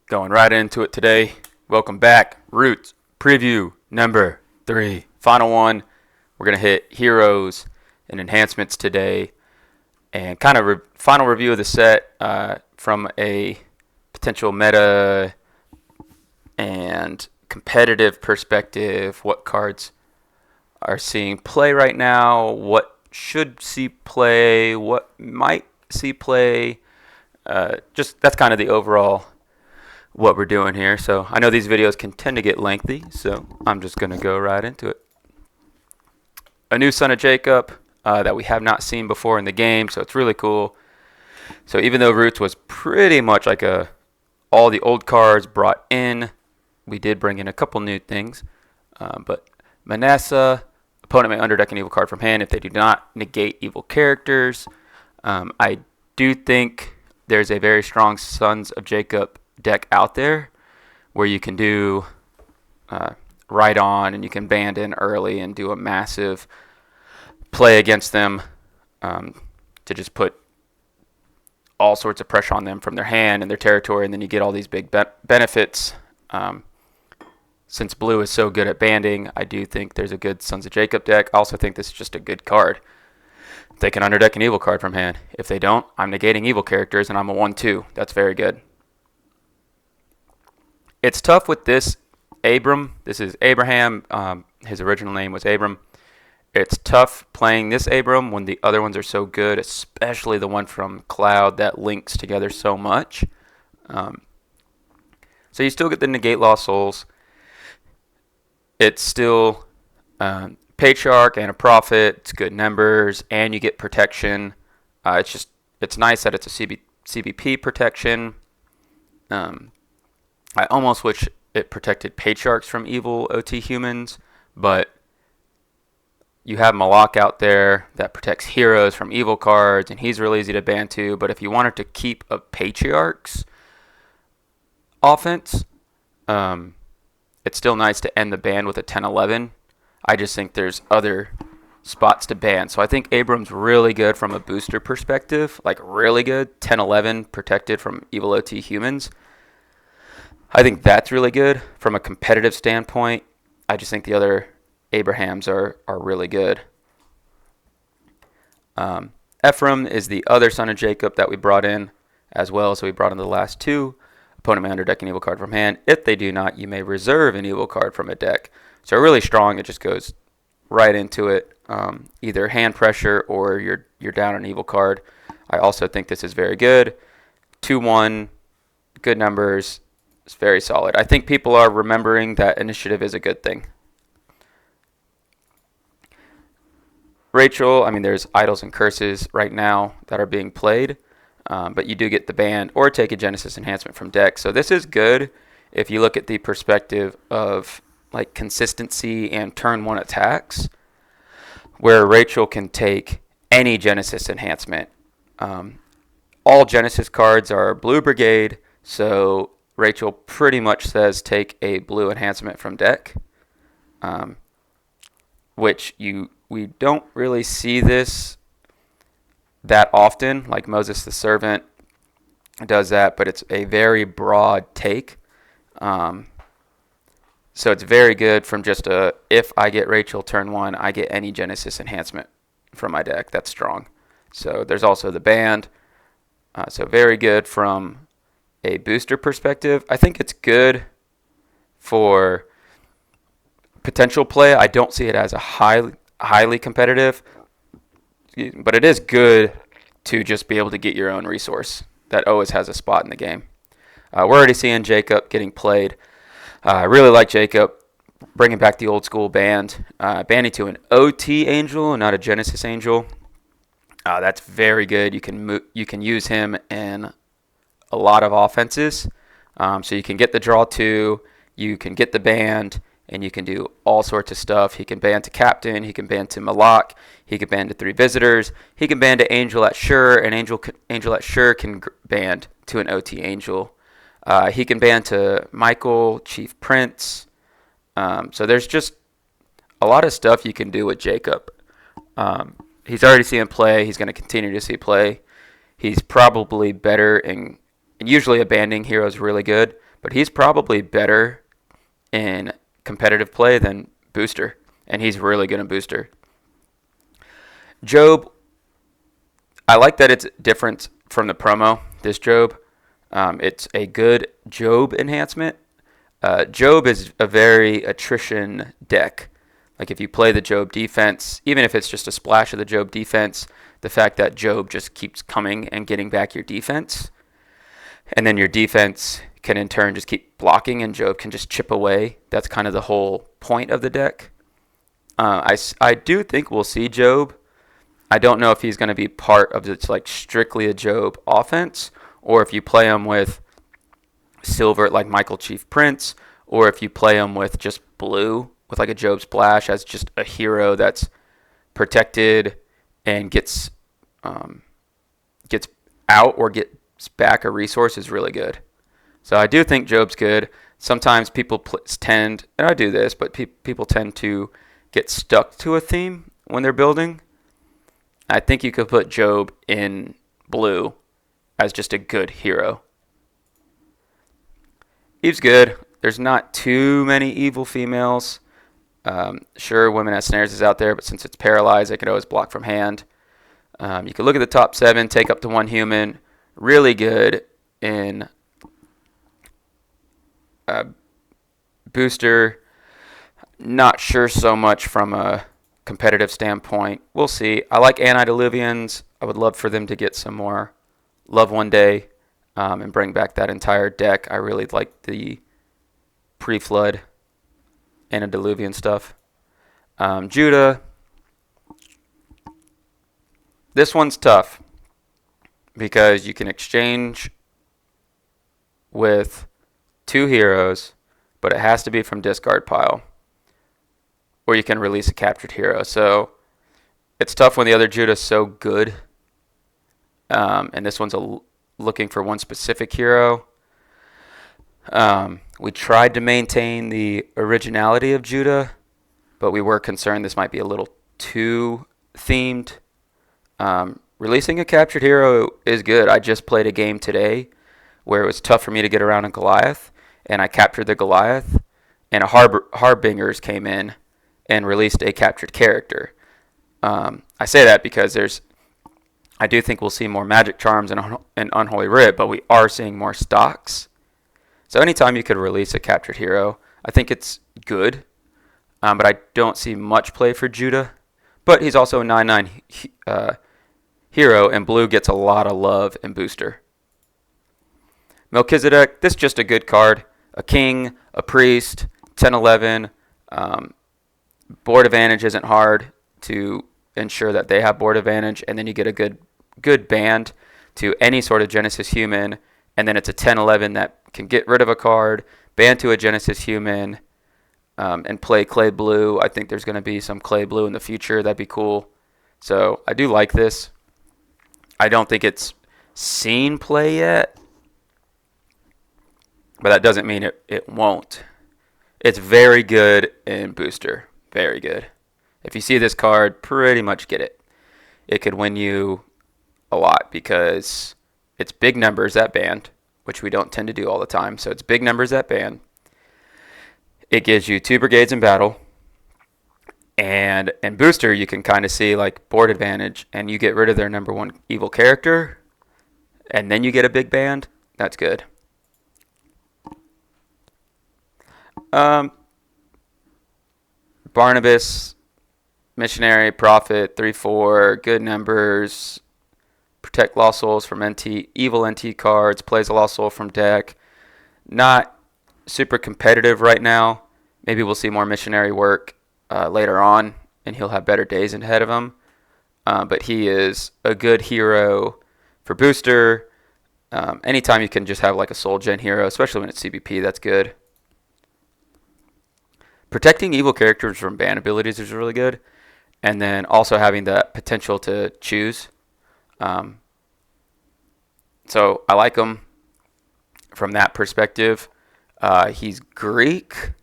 Going right into it today. Welcome back. Roots preview number 3. Final one. We're going to hit Heroes and Enhancements today. And kind of final review of the set from a potential meta and competitive perspective. What cards are seeing play right now? What should see play? What might see play? Just that's kind of the overall what we're doing here. So I know these videos can tend to get lengthy, so I'm just going to go right into it. A new Son of Jacob that we have not seen before in the game, so it's really cool. So even though Roots was pretty much like all the old cards brought in, we did bring in a couple new things. But Manasseh, opponent may underdeck an evil card from hand if they do not negate evil characters. I do think there's a very strong Sons of Jacob deck out there where you can do right on and you can band in early and do a massive play against them to just put all sorts of pressure on them from their hand and their territory, and then you get all these big benefits. Since blue is so good at banding, I do think there's a good Sons of Jacob deck. I also think this is just a good card. They can underdeck an evil card from hand. If they don't, I'm negating evil characters and I'm a 1-2. That's very good. It's tough with this Abram. This is Abraham. His original name was Abram. It's tough playing this Abram when the other ones are so good, especially the one from Cloud that links together so much. So you still get the negate lost souls. It's still Patriarch and a Prophet. It's good numbers, and you get protection. It's nice that it's a CBP protection. I almost wish it protected Patriarchs from evil OT humans, but you have Malak out there that protects heroes from evil cards, and he's really easy to ban too. But if you wanted to keep a Patriarchs offense, it's still nice to end the ban with a 10-11. I just think there's other spots to ban. So I think Abram's really good from a booster perspective, like really good. 10-11 protected from evil OT humans. I think that's really good from a competitive standpoint. I just think the other Abrahams are really good. Ephraim is the other Son of Jacob that we brought in as well. So we brought in the last two. Opponent may underdeck an evil card from hand. If they do not, you may reserve an evil card from a deck. So really strong. It just goes right into it. Either hand pressure or you're down an evil card. I also think this is very good. 2-1, good numbers. It's very solid. I think people are remembering that initiative is a good thing. Rachel, there's idols and curses right now that are being played, but you do get the band or take a Genesis enhancement from deck. So this is good if you look at the perspective of like consistency and turn one attacks, where Rachel can take any Genesis enhancement. All Genesis cards are Blue Brigade, so Rachel pretty much says take a blue enhancement from deck, which we don't really see this that often. Like Moses the Servant does that, but it's a very broad take. So it's very good from just if I get Rachel turn 1, I get any Genesis enhancement from my deck. That's strong. So there's also the band. So very good from a booster perspective. I think it's good for potential play. I don't see it as a highly competitive, but it is good to just be able to get your own resource that always has a spot in the game. We're already seeing Jacob getting played. I really like Jacob bringing back the old school band, banding to an OT angel and not a Genesis angel. That's very good. You can use him in a lot of offenses. So you can get the draw 2, you can get the band, and you can do all sorts of stuff. He can ban to Captain, he can ban to Malak, he can ban to 3 visitors, he can ban to Angel at Sure, and Angel at Sure can ban to an OT Angel. He can ban to Michael, Chief Prince. So there's just a lot of stuff you can do with Jacob. He's already seen play. He's going to continue to see play. He's probably better in, and usually a banding hero is really good, but he's probably better in competitive play than Booster, and he's really good in Booster. Job, I like that it's different from the promo, this Job. It's a good Job enhancement. Job is a very attrition deck. Like if you play the Job defense, even if it's just a splash of the Job defense, the fact that Job just keeps coming and getting back your defense, and then your defense can in turn just keep blocking and Job can just chip away. That's kind of the whole point of the deck. I do think we'll see Job. I don't know if he's going to be part of it's like strictly a Job offense, or if you play him with silver like Michael Chief Prince, or if you play him with just blue with like a Job Splash as just a hero that's protected and gets out or gets back a resource is really good. So I do think Job's good. Sometimes people tend, and I do this, but people tend to get stuck to a theme when they're building. I think you could put Job in blue as just a good hero. Eve's good. There's not too many evil females. Sure, Women as Snares is out there, but since it's paralyzed, they could always block from hand. You could look at the top 7, take up to 1 human. Really good in Booster. Not sure so much from a competitive standpoint. We'll see. I like Antediluvians. I would love for them to get some more love one day and bring back that entire deck. I really like the pre-flood Antediluvian stuff. Judah. This one's tough because you can exchange with 2 heroes, but it has to be from discard pile. Or you can release a captured hero. So it's tough when the other Judah's so good. And this one's looking for one specific hero. We tried to maintain the originality of Judah, but we were concerned this might be a little too themed. Releasing a captured hero is good. I just played a game today where it was tough for me to get around a Goliath, and I captured the Goliath, and a Harbingers came in and released a captured character. I say that because I do think we'll see more Magic Charms and Unholy Rib, but we are seeing more stocks. So anytime you could release a captured hero, I think it's good. But I don't see much play for Judah. But he's also a 9/9 hero, and blue gets a lot of love in Booster. Melchizedek, this is just a good card. A king, a priest, 10/11. Board advantage isn't hard to ensure that they have board advantage, and then you get a good band to any sort of Genesis human, and then it's a 10/11 that can get rid of a card, band to a Genesis human, and play clay blue. I think there's going to be some clay blue in the future. That'd be cool. So I do like this. I don't think it's seen play yet, but that doesn't mean it won't. It's very good in Booster. Very good. If you see this card, pretty much get it. It could win you a lot because it's big numbers at band, which we don't tend to do all the time. So it's big numbers at band. It gives you 2 brigades in battle. And in Booster, you can kind of see like board advantage, and you get rid of their number 1 evil character, and then you get a big band. That's good. Barnabas, Missionary, Prophet, 3/4, good numbers, protect Lost Souls from evil NT cards, plays a Lost Soul from deck. Not super competitive right now. Maybe we'll see more Missionary work later on, and he'll have better days ahead of him. But he is a good hero for Booster. Anytime you can just have like a Soul Gen hero, especially when it's CBP, that's good. Protecting evil characters from ban abilities is really good. And then also having the potential to choose. So I like him from that perspective. He's Greek,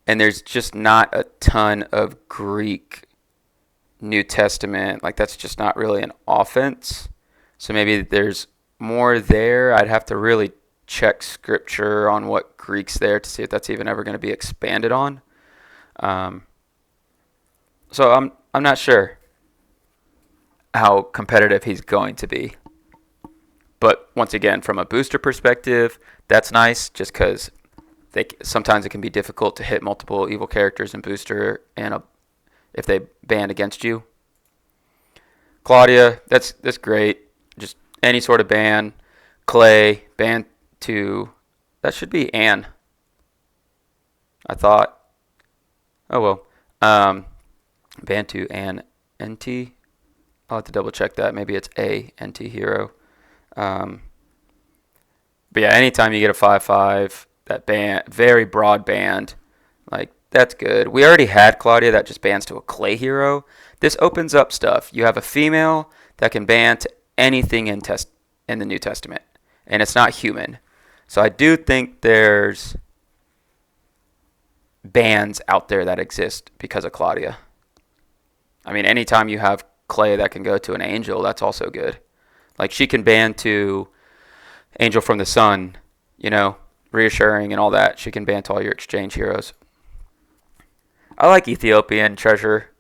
and there's just not a ton of Greek New Testament. Like, that's just not really an offense. So maybe there's more there. I'd have to really check scripture on what Greek's there to see if that's even ever going to be expanded on. So I'm not sure how competitive he's going to be. But once again, from a booster perspective, that's nice just because sometimes it can be difficult to hit multiple evil characters in booster and if they ban against you. Claudia, that's great. Just any sort of ban. Clay, ban to... That should be Anne. I thought. Oh, well. Ban to Anne NT. I'll have to double check that. Maybe it's a NT hero. But yeah, anytime you get a 5/5, that ban, very broad band, like that's good. We already had Claudia that just bans to a clay hero. This opens up stuff. You have a female that can ban to anything in the New Testament, and it's not human. So I do think there's bans out there that exist because of Claudia. I mean, anytime you have clay that can go to an angel, that's also good. Like she can ban to Angel from the Sun, reassuring and all that. She can ban to all your exchange heroes. I like Ethiopian Treasure.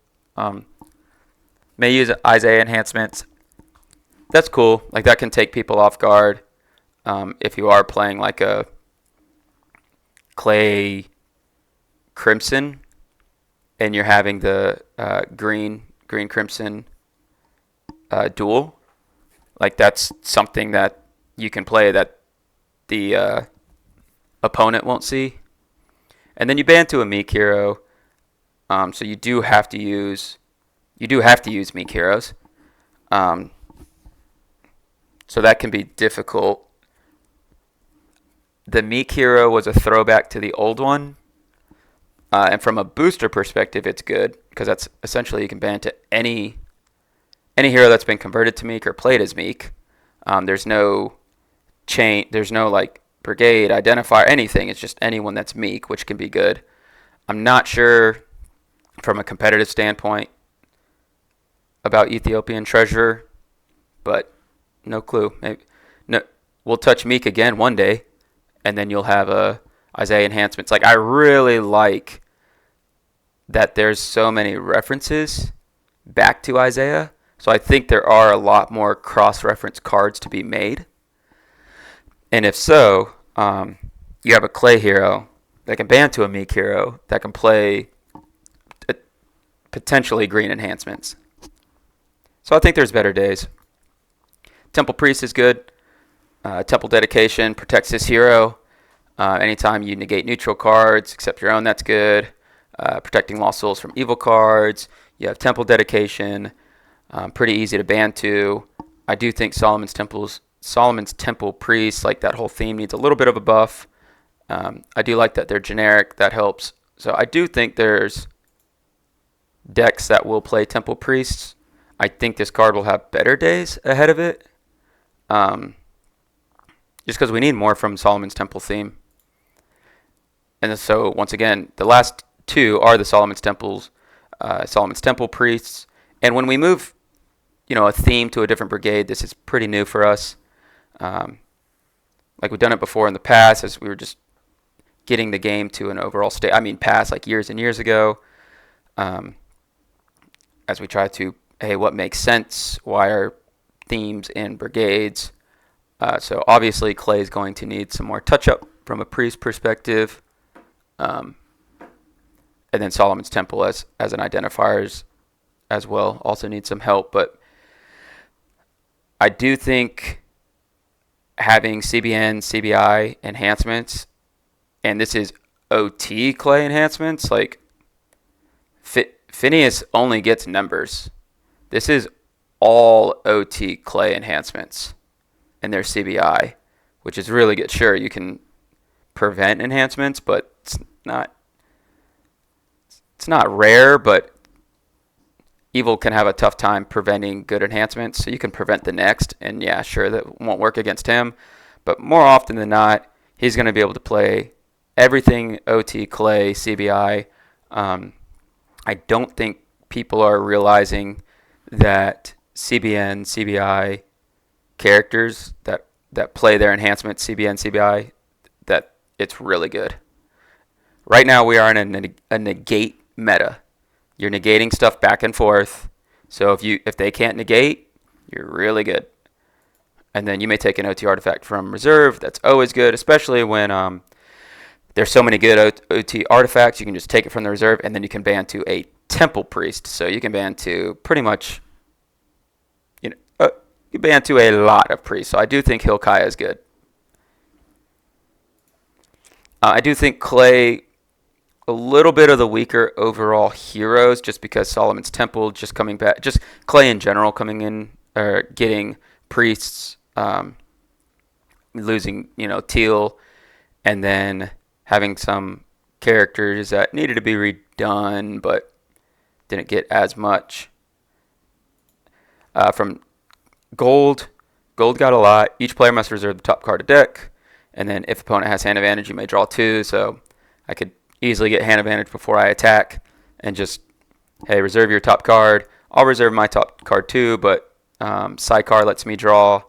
May use Isaiah enhancements. That's cool. Like that can take people off guard. If you are playing like a clay crimson and you're having the green crimson duel, like that's something that you can play that the opponent won't see. And then you ban to a meek hero, so you do have to use meek heroes. So that can be difficult. The meek hero was a throwback to the old one. And from a booster perspective, it's good because that's essentially you can ban to any hero that's been converted to meek or played as meek. There's no chain, there's no like brigade, identifier, anything. It's just anyone that's meek, which can be good. I'm not sure from a competitive standpoint about Ethiopian Treasure, but no clue. Maybe, no, we'll touch meek again one day, and then you'll have Isaiah enhancements. Like I really like that there's so many references back to Isaiah. So I think there are a lot more cross-reference cards to be made. And if so, you have a clay hero that can ban to a meek hero that can play potentially green enhancements. So I think there's better days. Temple Priest is good. Temple Dedication protects this hero. Anytime you negate neutral cards, except your own, that's good. Protecting Lost Souls from evil cards. You have Temple Dedication. Pretty easy to ban to. I do think Solomon's Temple Priest, like that whole theme, needs a little bit of a buff. I do like that they're generic. That helps. So I do think there's decks that will play Temple Priests. I think this card will have better days ahead of it. Just because we need more from Solomon's Temple theme. And so, once again, the last two are the Solomon's Temple Priests. And when we move, a theme to a different brigade, this is pretty new for us. Like we've done it before in the past, as we were just getting the game to an overall state. I mean, past like years and years ago. As we try to, what makes sense? Why are themes in brigades? So obviously, Clay is going to need some more touch-up from a priest perspective. And then Solomon's Temple as an identifier as well also needs some help. But I do think having CBN, CBI enhancements, and this is OT Clay enhancements, like Phineas only gets numbers. This is all OT Clay enhancements and their CBI, which is really good. Sure, you can prevent enhancements, but it's not rare, but evil can have a tough time preventing good enhancements, so you can prevent the next, and yeah, sure, that won't work against him, but more often than not, he's going to be able to play everything OT, Clay, CBI. I don't think people are realizing that CBN, CBI characters that that play their enhancement CBN, CBI, that it's really good. Right now we are in a negate meta. You're negating stuff back and forth. So if they can't negate, you're really good. And then you may take an OT artifact from reserve. That's always good, especially when there's so many good OT artifacts. You can just take it from the reserve, and then you can ban to a temple priest. So you can ban to pretty much, you ban to a lot of priests. So I do think Hilkiah is good. I do think Clay, a little bit of the weaker overall heroes, just because Solomon's Temple just coming back, just Clay in general coming in, or getting priests, losing, Teal, and then having some characters that needed to be redone but didn't get as much. From Gold got a lot. Each player must reserve the top card of deck, and then if opponent has hand advantage, you may draw 2. So I could easily get hand advantage before I attack and just, hey, reserve your top card. I'll reserve my top card too, but sidecar lets me draw,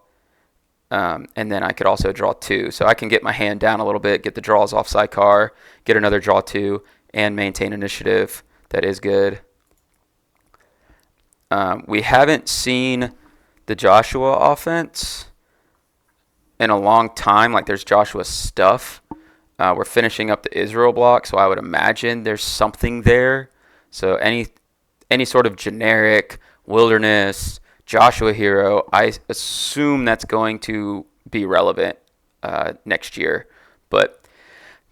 and then I could also draw 2. So I can get my hand down a little bit, get the draws off sidecar, get another draw 2, and maintain initiative. That is good. We haven't seen the Joshua offense in a long time. Like, there's Joshua stuff. We're finishing up the Israel block, so I would imagine there's something there. So any sort of generic wilderness Joshua hero, I assume that's going to be relevant next year. But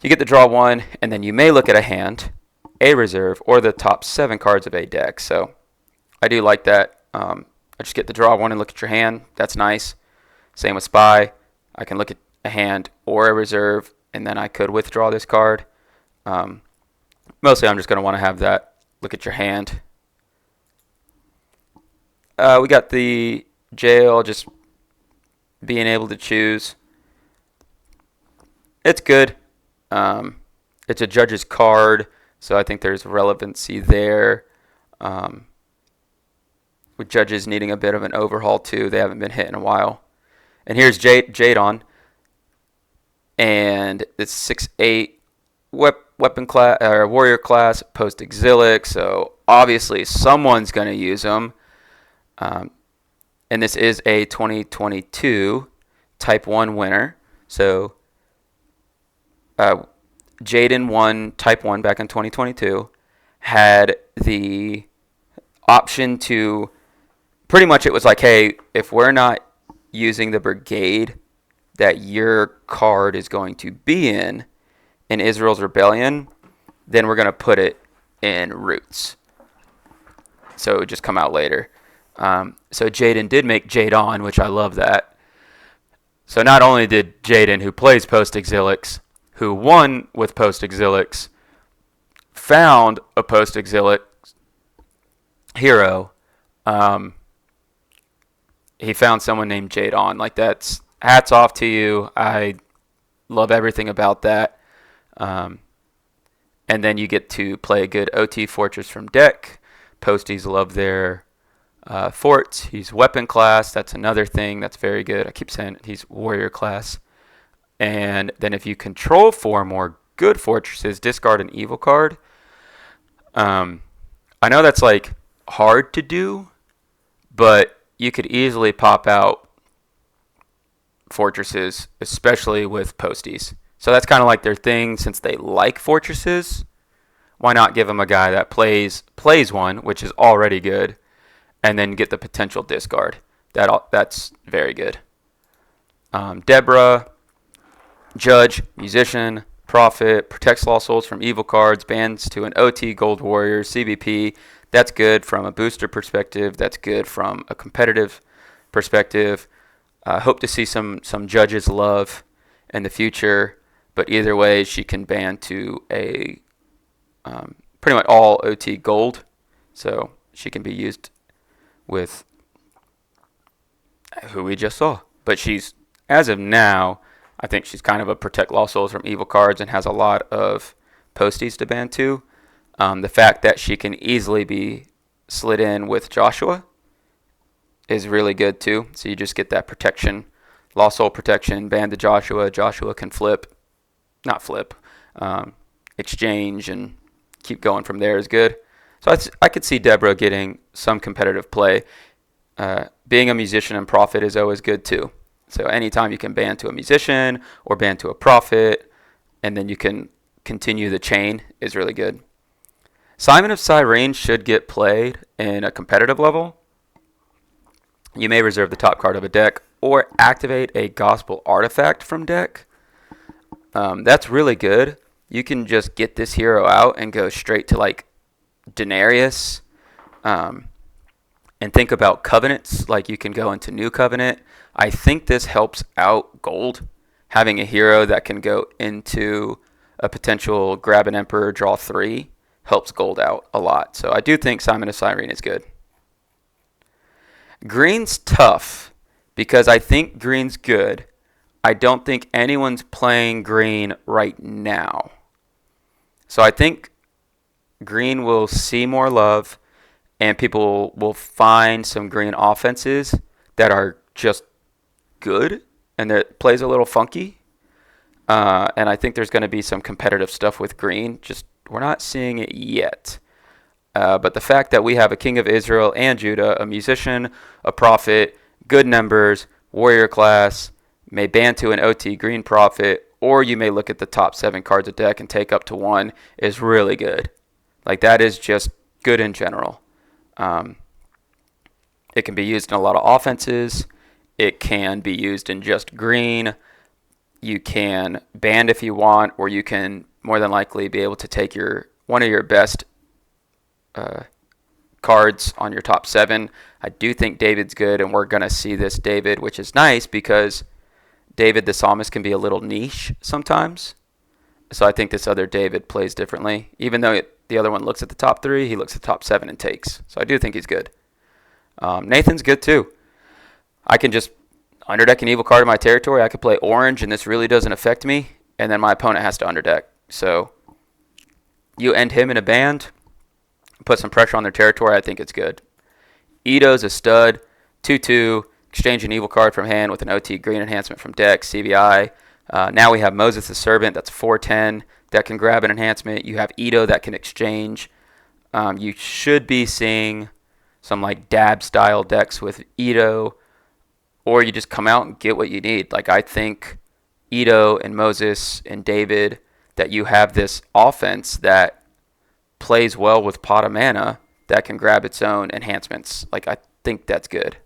you get the draw 1, and then you may look at a hand, a reserve, or the top 7 cards of a deck. So I do like that. I just get the draw 1 and look at your hand. That's nice. Same with Spy. I can look at a hand or a reserve, and then I could withdraw this card. Mostly I'm just going to want to have that look at your hand. We got the jail, just being able to choose. It's good. It's a judge's card, so I think there's relevancy there. With judges needing a bit of an overhaul too. They haven't been hit in a while. And here's Jadon. And it's 6'8", weapon class, or warrior class, post-exilic. So obviously someone's going to use them. And this is a 2022 Type 1 winner. So Jaden won Type 1 back in 2022. Had the option to, pretty much it was like, hey, if we're not using the brigade that your card is going to be in Israel's Rebellion, then we're going to put it in Roots. So it would just come out later. So Jaden did make Jadon, which I love that. So not only did Jaden, who plays post-exilics, who won with post-exilics, found a post-exilic hero, he found someone named Jadon. Like, that's hats off to you. I love everything about that. And then you get to play a good OT fortress from deck. Posties love their forts. He's weapon class. That's another thing that's very good. I keep saying he's warrior class. And then if you control 4 more good fortresses, discard an evil card. I know that's like hard to do, but you could easily pop out fortresses, especially with posties. So that's kind of like their thing. Since they like fortresses, why not give them a guy that plays one, which is already good, and then get the potential discard. That's very good. Deborah, Judge, Musician, Prophet, protects lost souls from evil cards, bans to an OT Gold Warrior, CBP. That's good from a booster perspective. That's good from a competitive perspective. Hope to see some Judges love in the future. But either way, she can ban to a pretty much all OT Gold. So she can be used with who we just saw. But she's, as of now, I think she's kind of a protect lost souls from evil cards and has a lot of posties to ban to. The fact that she can easily be slid in with Joshua is really good too. So you just get that protection Lost Soul Protection, banned to Joshua. Joshua can exchange and keep going from there is good. So I could see Deborah getting some competitive play. Being a musician and prophet is always good too. So anytime you can ban to a musician or ban to a prophet, and then you can continue the chain is really good. Simon of Cyrene should get played in a competitive level. You may reserve the top card of a deck or activate a gospel artifact from deck. That's really good. You can just get this hero out and go straight to like Denarius, and think about covenants. Like you can go into New Covenant. I think this helps out gold. Having a hero that can go into a potential grab an emperor, draw 3 helps gold out a lot. So I do think Simon of Cyrene is good. Green's tough because I think green's good. I don't think anyone's playing green right now. So I think green will see more love and people will find some green offenses that are just good and that plays a little funky. And I think there's going to be some competitive stuff with green. Just we're not seeing it yet. But the fact that we have a king of Israel and Judah, a musician, a prophet, good numbers, warrior class, may ban to an OT green prophet, or you may look at the top 7 cards of deck and take up to 1 is really good. Like that is just good in general. It can be used in a lot of offenses. It can be used in just green. You can ban if you want, or you can more than likely be able to take one of your best cards on your top 7. I do think David's good, and we're going to see this David, which is nice because David the Psalmist can be a little niche sometimes. So I think this other David plays differently. Even though the other one looks at the top 3, he looks at the top 7 and takes. So I do think he's good. Nathan's good too. I can just underdeck an evil card in my territory. I could play orange, and this really doesn't affect me. And then my opponent has to underdeck. So you end him in a band, put some pressure on their territory. I think it's good. Ito's a stud. 2/2. Exchange an evil card from hand with an OT green enhancement from deck. CBI. Now we have Moses the Servant. That's 4/10. That can grab an enhancement. You have Ito that can exchange. You should be seeing some like dab style decks with Ito, or you just come out and get what you need. Like I think Ito and Moses and David, that you have this offense that plays well with pot of mana that can grab its own enhancements. Like I think that's good.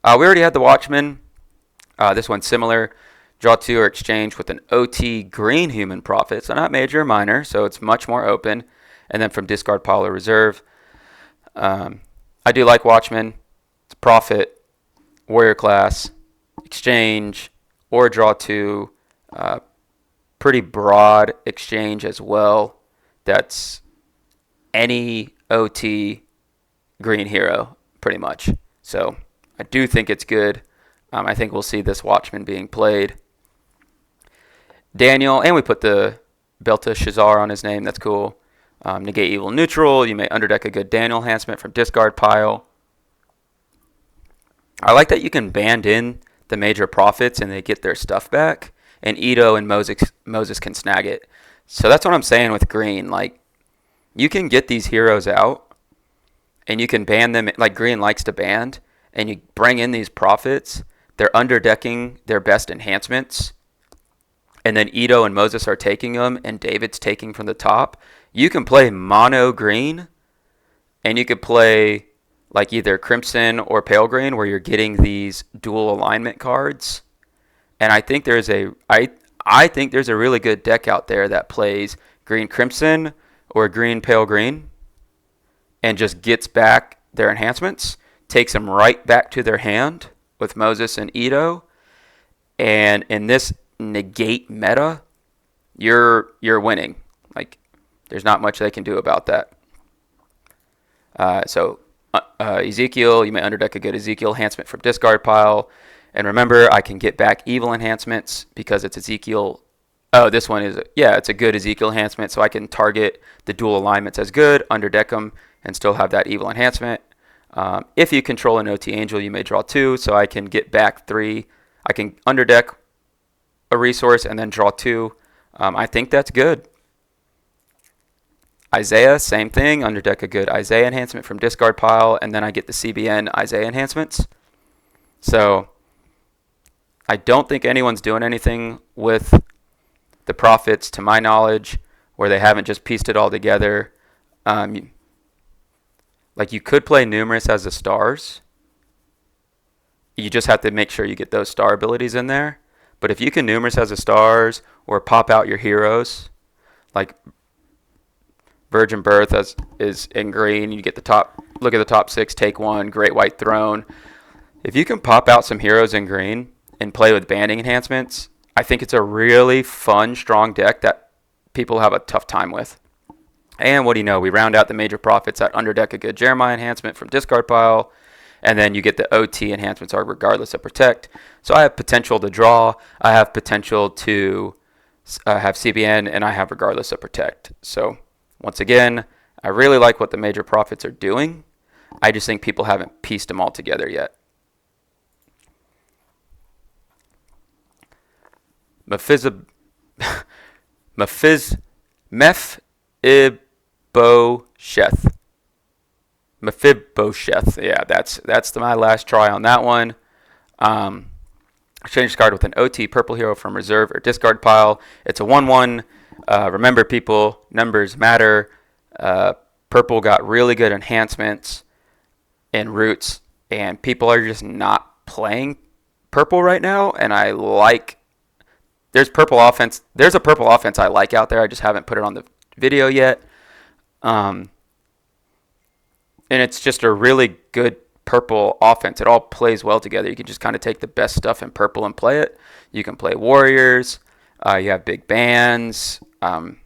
We already had the Watchman. This one's similar. Draw 2 or exchange with an OT green human prophet. So not major or minor, so it's much more open. And then from discard pile or reserve. I do like Watchman. It's prophet, warrior class, exchange, or draw 2. Pretty broad exchange as well. That's any OT green hero, pretty much. So I do think it's good. I think we'll see this Watchman being played. Daniel, and we put the Belteshazzar on his name. That's cool. Negate evil neutral. You may underdeck a good Daniel enhancement from discard pile. I like that you can band in the major prophets and they get their stuff back. And Ito and Moses can snag it. So that's what I'm saying with green. Like, you can get these heroes out and you can ban them. Like green likes to band. And you bring in these prophets. They're underdecking their best enhancements. And then Ito and Moses are taking them, and David's taking from the top. You can play mono green, and you could play like either crimson or pale green, where you're getting these dual alignment cards. And I think there's I think there's a really good deck out there that plays green crimson or green pale green, and just gets back their enhancements, takes them right back to their hand with Moses and Ito. And in this negate meta, you're winning. Like, there's not much they can do about that. Ezekiel, you may underdeck a good Ezekiel enhancement from discard pile. And remember, I can get back evil enhancements because it's Ezekiel. Oh, this one is, it's a good Ezekiel enhancement, so I can target the dual alignments as good, underdeck them, and still have that evil enhancement. If you control an OT Angel, you may draw 2, so I can get back 3 I can underdeck a resource and then draw 2. I think that's good. Isaiah, same thing. Underdeck a good Isaiah enhancement from discard pile, and then I get the CBN Isaiah enhancements. So I don't think anyone's doing anything with the Prophets, to my knowledge, where they haven't just pieced it all together. Like, you could play Numerous as the stars. You just have to make sure you get those star abilities in there. But if you can Numerous as the stars or pop out your heroes, like Virgin Birth is in green, you get the top. Look at the top 6. Take 1. Great White Throne. If you can pop out some heroes in green and play with banding enhancements, I think it's a really fun, strong deck that people have a tough time with. And what do you know? We round out the major Prophets at underdeck a good Jeremiah enhancement from discard pile, and then you get the OT enhancements are regardless of protect. So I have potential to draw. I have potential to have CBN, and I have regardless of protect. So once again, I really like what the major Prophets are doing. I just think people haven't pieced them all together yet. Mephibosheth. Yeah, that's my last try on that one. Exchange card with an OT purple hero from reserve or discard pile. It's a 1/1. Remember, people, numbers matter. Purple got really good enhancements and roots, and people are just not playing purple right now. And I like. There's purple offense. There's a purple offense I like out there. I just haven't put it on the video yet. And it's just a really good purple offense. It all plays well together. You can just kind of take the best stuff in purple and play it. You can play warriors. You have big bands. And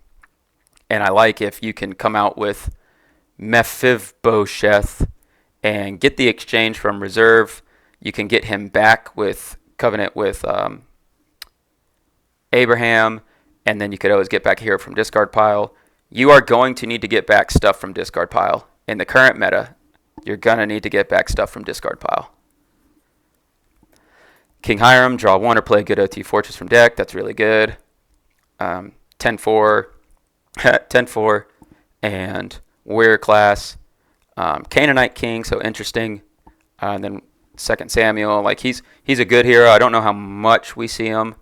I like if you can come out with Mephibosheth and get the exchange from reserve. You can get him back with Covenant with Abraham, and then you could always get back here from discard pile. You are going to need to get back stuff from discard pile. In the current meta, you're going to need to get back stuff from discard pile. King Hiram, draw 1 or play a good OT Fortress from deck. That's really good. 10-4, 10-4, and Warrior class. Canaanite King, so interesting. And then 2 Samuel, like he's a good hero. I don't know how much we see him.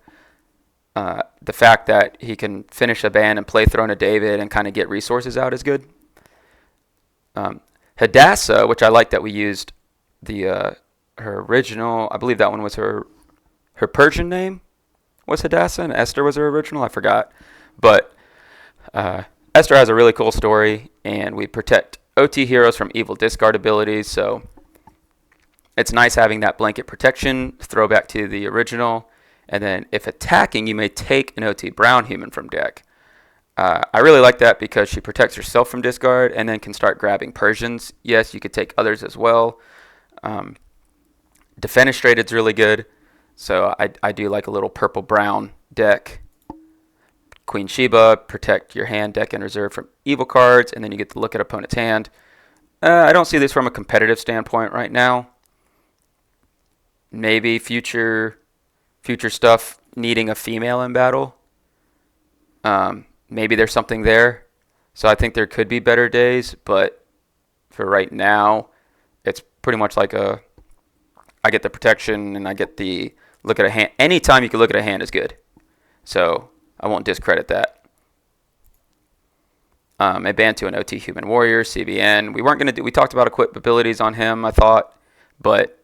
The fact that he can finish a band and play Throne of David and kind of get resources out is good. Hadassah, which I like that we used her original, I believe that one was her Persian name was Hadassah, and Esther was her original. I forgot. But Esther has a really cool story, and we protect OT heroes from evil discard abilities, so it's nice having that blanket protection, throwback to the original. And then if attacking, you may take an OT brown human from deck. I really like that because she protects herself from discard and then can start grabbing Persians. Yes, you could take others as well. Defenestrated is really good. So I do like a little purple-brown deck. Queen Sheba, protect your hand, deck, and reserve from evil cards, and then you get to look at opponent's hand. I don't see this from a competitive standpoint right now. Maybe future stuff needing a female in battle. Maybe there's something there. So I think there could be better days, but for right now, it's pretty much like I get the protection and I get the look at a hand. Anytime you can look at a hand is good. So I won't discredit that. A ban to an OT Human Warrior, CBN. We talked about equip abilities on him, I thought, but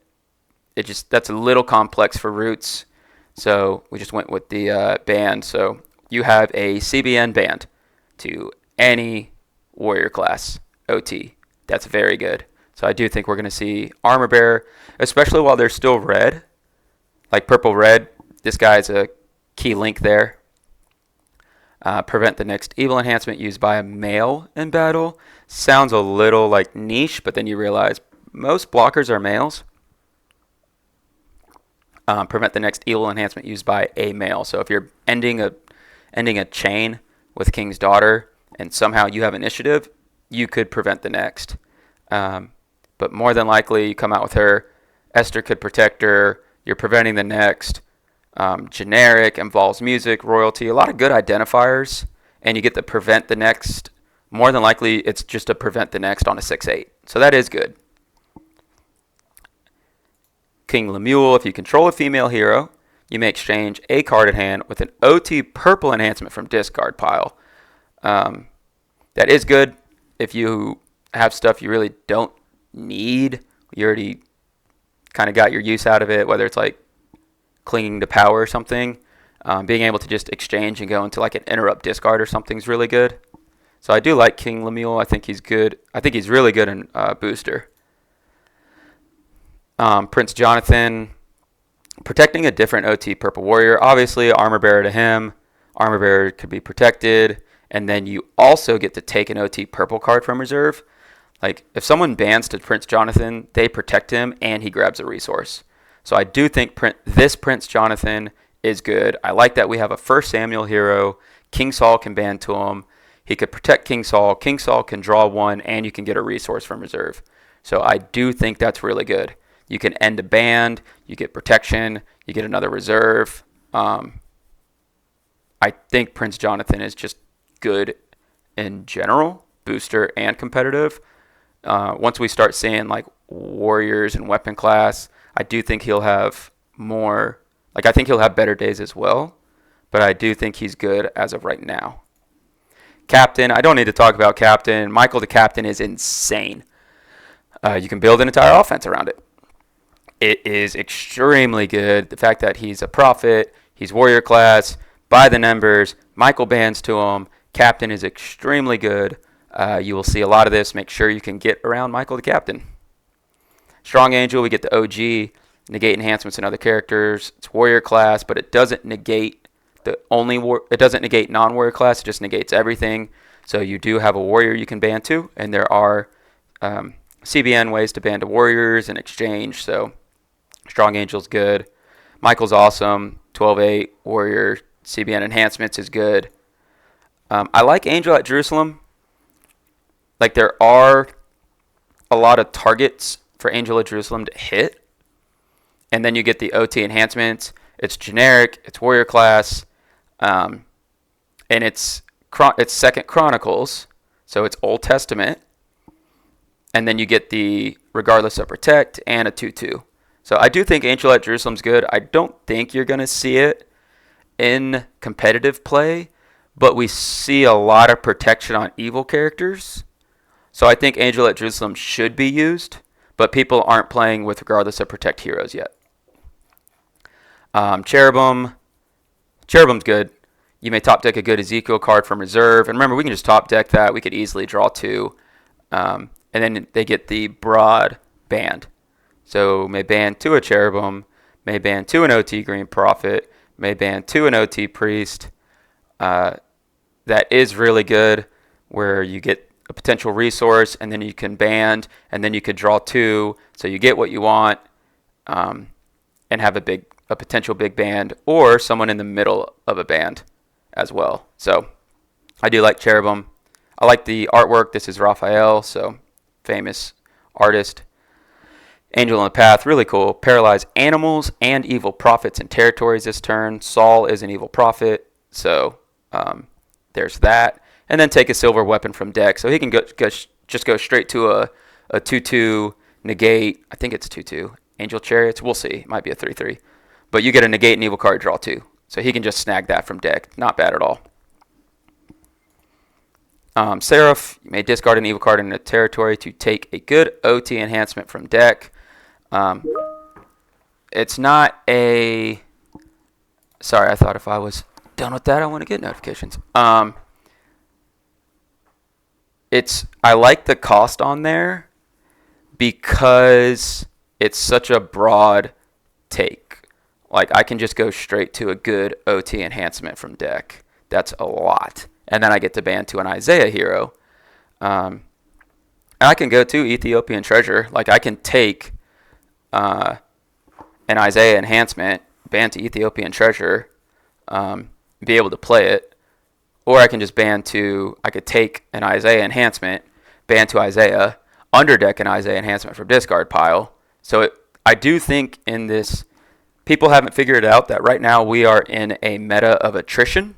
that's a little complex for roots. So we just went with the band. So you have a CBN band to any warrior class OT. That's very good. So I do think we're going to see Armor Bearer, especially while they're still red, like purple red. This guy's a key link there. Prevent the next evil enhancement used by a male in battle. Sounds a little like niche, but then you realize most blockers are males. Prevent the next evil enhancement used by a male. So if you're ending a chain with King's Daughter and somehow you have initiative, you could prevent the next. But more than likely, you come out with her. Esther could protect her. you're preventing the next. Generic involves music, royalty, a lot of good identifiers, and you get to prevent the next. More than likely, it's just to prevent the next on a 6/8. So that is good. King Lemuel, if you control a female hero, you may exchange a card in hand with an OT purple enhancement from discard pile. That is good if you have stuff you really don't need. You already kind of got your use out of it, whether it's like clinging to power or something. Being able to just exchange and go into like an interrupt discard or something is really good. So I do like King Lemuel. I think he's good. I think he's really good in booster. Prince Jonathan, protecting a different OT purple warrior. Obviously, armor bearer to him. Armor bearer could be protected. And then you also get to take an OT purple card from reserve. Like, if someone bans to Prince Jonathan, they protect him and he grabs a resource. So I do think this Prince Jonathan is good. I like that we have a first Samuel hero. King Saul can ban to him. He could protect King Saul. King Saul can draw one, and you can get a resource from reserve. So I do think that's really good. You can end a band. You get protection. You get another reserve. I think Prince Jonathan is just good in general, booster and competitive. Once we start seeing like warriors and weapon class, I do think he'll have more. Like, I think he'll have better days as well, but I do think he's good as of right now. Captain, I don't need to talk about Captain. Michael the Captain is insane. You can build an entire offense around it. It is extremely good. The fact that he's a prophet, he's warrior class, by the numbers, Michael bans to him. Captain is extremely good. You will see a lot of this. Make sure you can get around Michael the Captain. Strong Angel, we get the OG, negate enhancements and other characters. It's warrior class, but it doesn't negate it doesn't negate non-warrior class. It just negates everything. So you do have a warrior you can ban to, and there are CBN ways to ban to warriors in exchange. So Strong Angel's good. Michael's awesome. 12/8 warrior CBN enhancements is good. I like Angel at Jerusalem. Like, there are a lot of targets for Angel at Jerusalem to hit. And then you get the OT enhancements. It's generic. It's warrior class. And it's Second Chronicles. So it's Old Testament. And then you get the regardless of protect and a 2/2. So I do think Angel at Jerusalem's good. I don't think you're going to see it in competitive play, but we see a lot of protection on evil characters. So I think Angel at Jerusalem should be used, but people aren't playing with regardless of protect heroes yet. Cherubim's good. You may top deck a good Ezekiel card from reserve. And remember, we can just top deck that. We could easily draw two. And then they get the broad band. So may ban to a Cherubim, may ban to an OT Green Prophet, may ban to an OT Priest. That is really good, where you get a potential resource, and then you can band, and then you could draw two, so you get what you want, and have a potential big band, or someone in the middle of a band as well. So I do like Cherubim. I like the artwork. This is Raphael, so famous artist. Angel on the Path, really cool. Paralyze animals and evil prophets and territories this turn. Saul is an evil prophet, so there's that. And then take a silver weapon from deck, so he can just go straight to a 2/2 negate. I think it's 2/2. Angel Chariots, we'll see. It might be a 3/3. But you get a negate and evil card, draw two. So he can just snag that from deck. Not bad at all. Seraph, you may discard an evil card in a territory to take a good OT enhancement from deck. It's not a... Sorry, I thought if I was done with that, I want to get notifications. I like the cost on there because it's such a broad take. Like, I can just go straight to a good OT enhancement from deck. That's a lot. And then I get to ban to an Isaiah hero. And I can go to Ethiopian Treasure. Like, I can take an Isaiah enhancement, ban to Ethiopian Treasure, be able to play it. Or I can just I could take an Isaiah enhancement, ban to Isaiah, underdeck an Isaiah enhancement from discard pile. So I do think in this people haven't figured out that right now we are in a meta of attrition.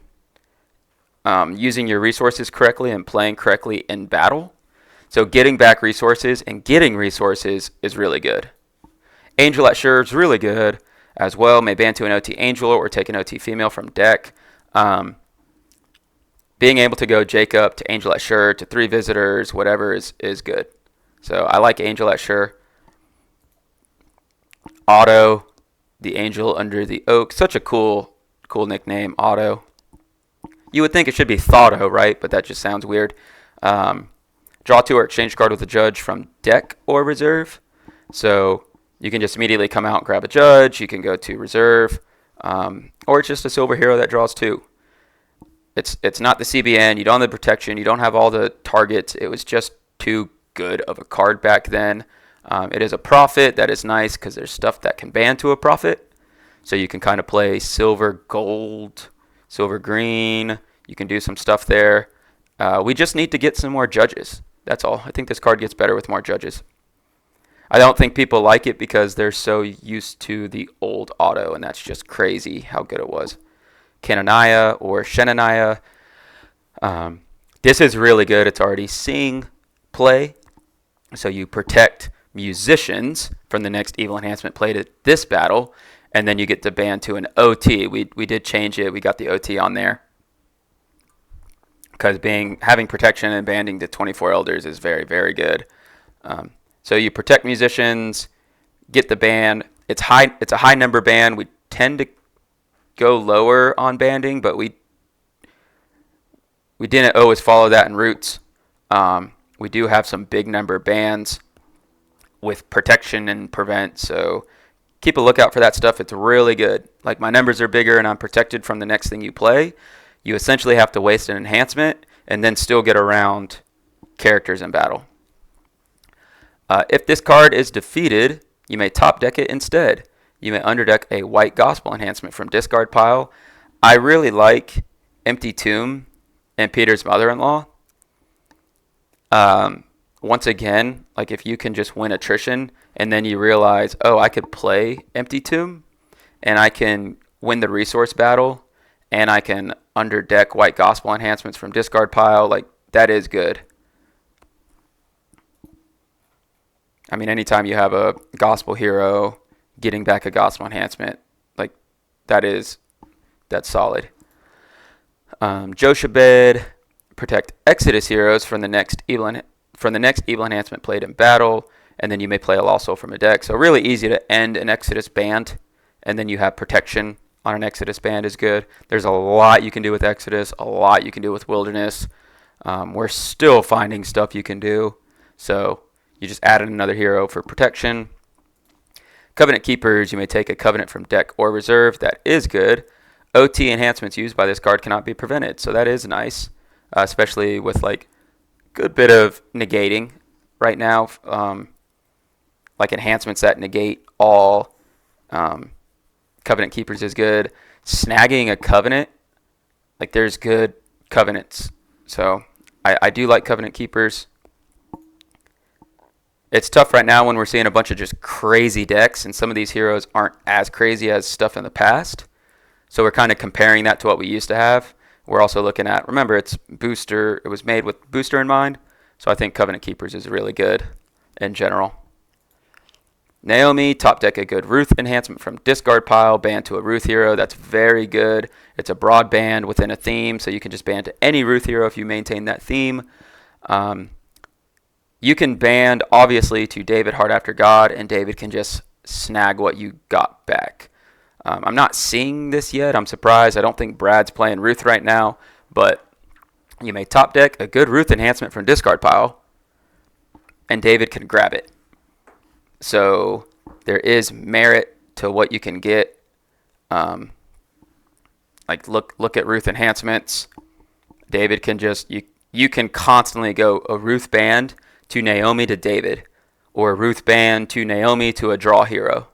Using your resources correctly and playing correctly in battle. So getting back resources and getting resources is really good. Angel at Sure is really good as well. May ban to an OT Angel or take an OT female from deck. Being able to go Jacob to Angel at Sure to 3 visitors, whatever, is good. So I like Angel at Sure. Otto, the angel under the oak. Such a cool nickname, Otto. You would think it should be Thotto, right? But that just sounds weird. Draw 2 or exchange card with a judge from deck or reserve. So you can just immediately come out and grab a judge. You can go to reserve. Or it's just a silver hero that draws 2. It's not the CBN. You don't have the protection. You don't have all the targets. It was just too good of a card back then. It is a profit. That is nice because there's stuff that can ban to a profit. So you can kind of play silver, gold, silver, green. You can do some stuff there. We just need to get some more judges. That's all. I think this card gets better with more judges. I don't think people like it because they're so used to the old Otto, and that's just crazy how good it was. Kananaya or Shenanaya. This is really good. It's already seeing play. So you protect musicians from the next evil enhancement played at this battle, and then you get to ban to an OT. We did change it. We got the OT on there because having protection and banding to 24 elders is very, very good. So you protect musicians, get the ban. It's a high number ban. We tend to go lower on banding, but we didn't always follow that in Roots. We do have some big number bans with protection and prevent, so keep a lookout for that stuff. It's really good. Like, my numbers are bigger and I'm protected from the next thing you play. You essentially have to waste an enhancement and then still get around characters in battle. If this card is defeated, you may top deck it instead. You may underdeck a white gospel enhancement from discard pile. I really like Empty Tomb and Peter's mother-in-law. Once again, like, if you can just win attrition and then you realize, oh, I could play Empty Tomb and I can win the resource battle and I can underdeck white gospel enhancements from discard pile, like, that is good. I mean, anytime you have a gospel hero getting back a gospel enhancement, like, that's solid. Joshabed, protect Exodus heroes from the next evil enhancement played in battle, and then you may play a Lost Soul from a deck. So really easy to end an Exodus band, and then you have protection on an Exodus band is good. There's a lot you can do with Exodus, a lot you can do with Wilderness. We're still finding stuff you can do, so you just added another hero for protection. Covenant Keepers, you may take a Covenant from deck or reserve. That is good. OT enhancements used by this card cannot be prevented, so that is nice, especially with, like, good bit of negating right now, like enhancements that negate all. Covenant Keepers is good. Snagging a Covenant, like, there's good Covenants, so I do like Covenant Keepers. It's tough right now when we're seeing a bunch of just crazy decks, and some of these heroes aren't as crazy as stuff in the past. So we're kind of comparing that to what we used to have. We're also looking at, remember, it's booster. It was made with booster in mind. So I think Covenant Keepers is really good in general. Naomi, top deck a good Ruth enhancement from discard pile, ban to a Ruth hero. That's very good. It's a broad band within a theme, so you can just ban to any Ruth hero if you maintain that theme. You can ban, obviously, to David Heart After God, and David can just snag what you got back. I'm not seeing this yet. I'm surprised. I don't think Brad's playing Ruth right now, but you may top deck a good Ruth enhancement from discard pile, and David can grab it. So there is merit to what you can get. Like, look at Ruth enhancements. David can just, you can constantly go a Ruth band to Naomi to David, or a Ruth band to Naomi to a draw hero.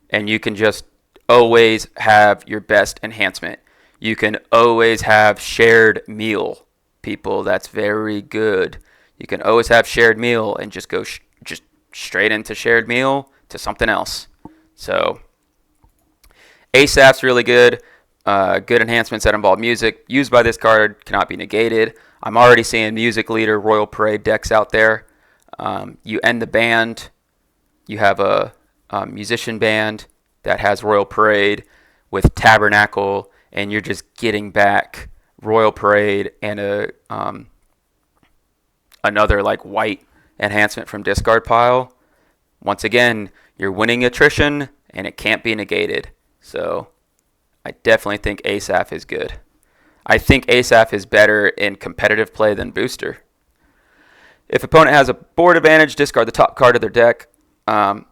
And you can just always have your best enhancement. You can always have shared meal, people. That's very good. You can always have shared meal and just go just straight into shared meal to something else. So ASAP's really good. Good enhancements that involve music used by this card cannot be negated. I'm already seeing Music Leader, Royal Parade decks out there. You end the band. You have a musician band that has Royal Parade with Tabernacle, and you're just getting back Royal Parade and another like white enhancement from discard pile. Once again, you're winning attrition, and it can't be negated. So I definitely think ASAP is good. I think ASAP is better in competitive play than Booster. If opponent has a board advantage, discard the top card of their deck. Like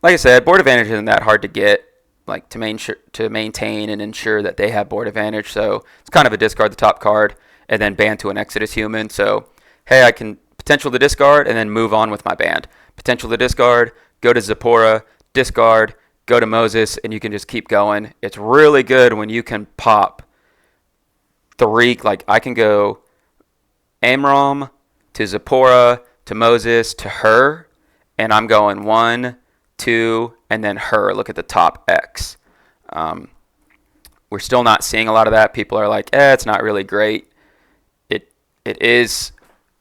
I said, board advantage isn't that hard to get, like to maintain and ensure that they have board advantage. So it's kind of a discard the top card and then ban to an Exodus human. So hey, I can potential the discard and then move on with my band. Potential the discard, go to Zipporah, discard, go to Moses, and you can just keep going. It's really good when you can pop three. Like I can go Amram to Zipporah to Moses to her, and I'm going 1, 2, and then her. Look at the top X. We're still not seeing a lot of that. People are like, it's not really great. It is,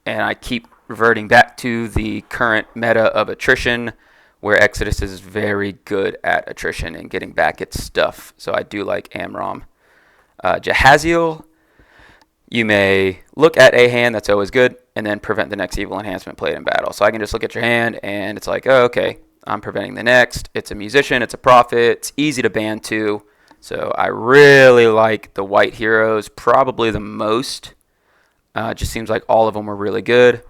and I keep reverting back to the current meta of attrition, where Exodus is very good at attrition and getting back its stuff. So I do like Amram. Jahaziel, you may look at a hand, that's always good, and then prevent the next evil enhancement played in battle. So I can just look at your hand, and it's like, oh, okay, I'm preventing the next. It's a musician, it's a prophet, it's easy to ban too. So I really like the white heroes, probably the most. Just seems like all of them are really good.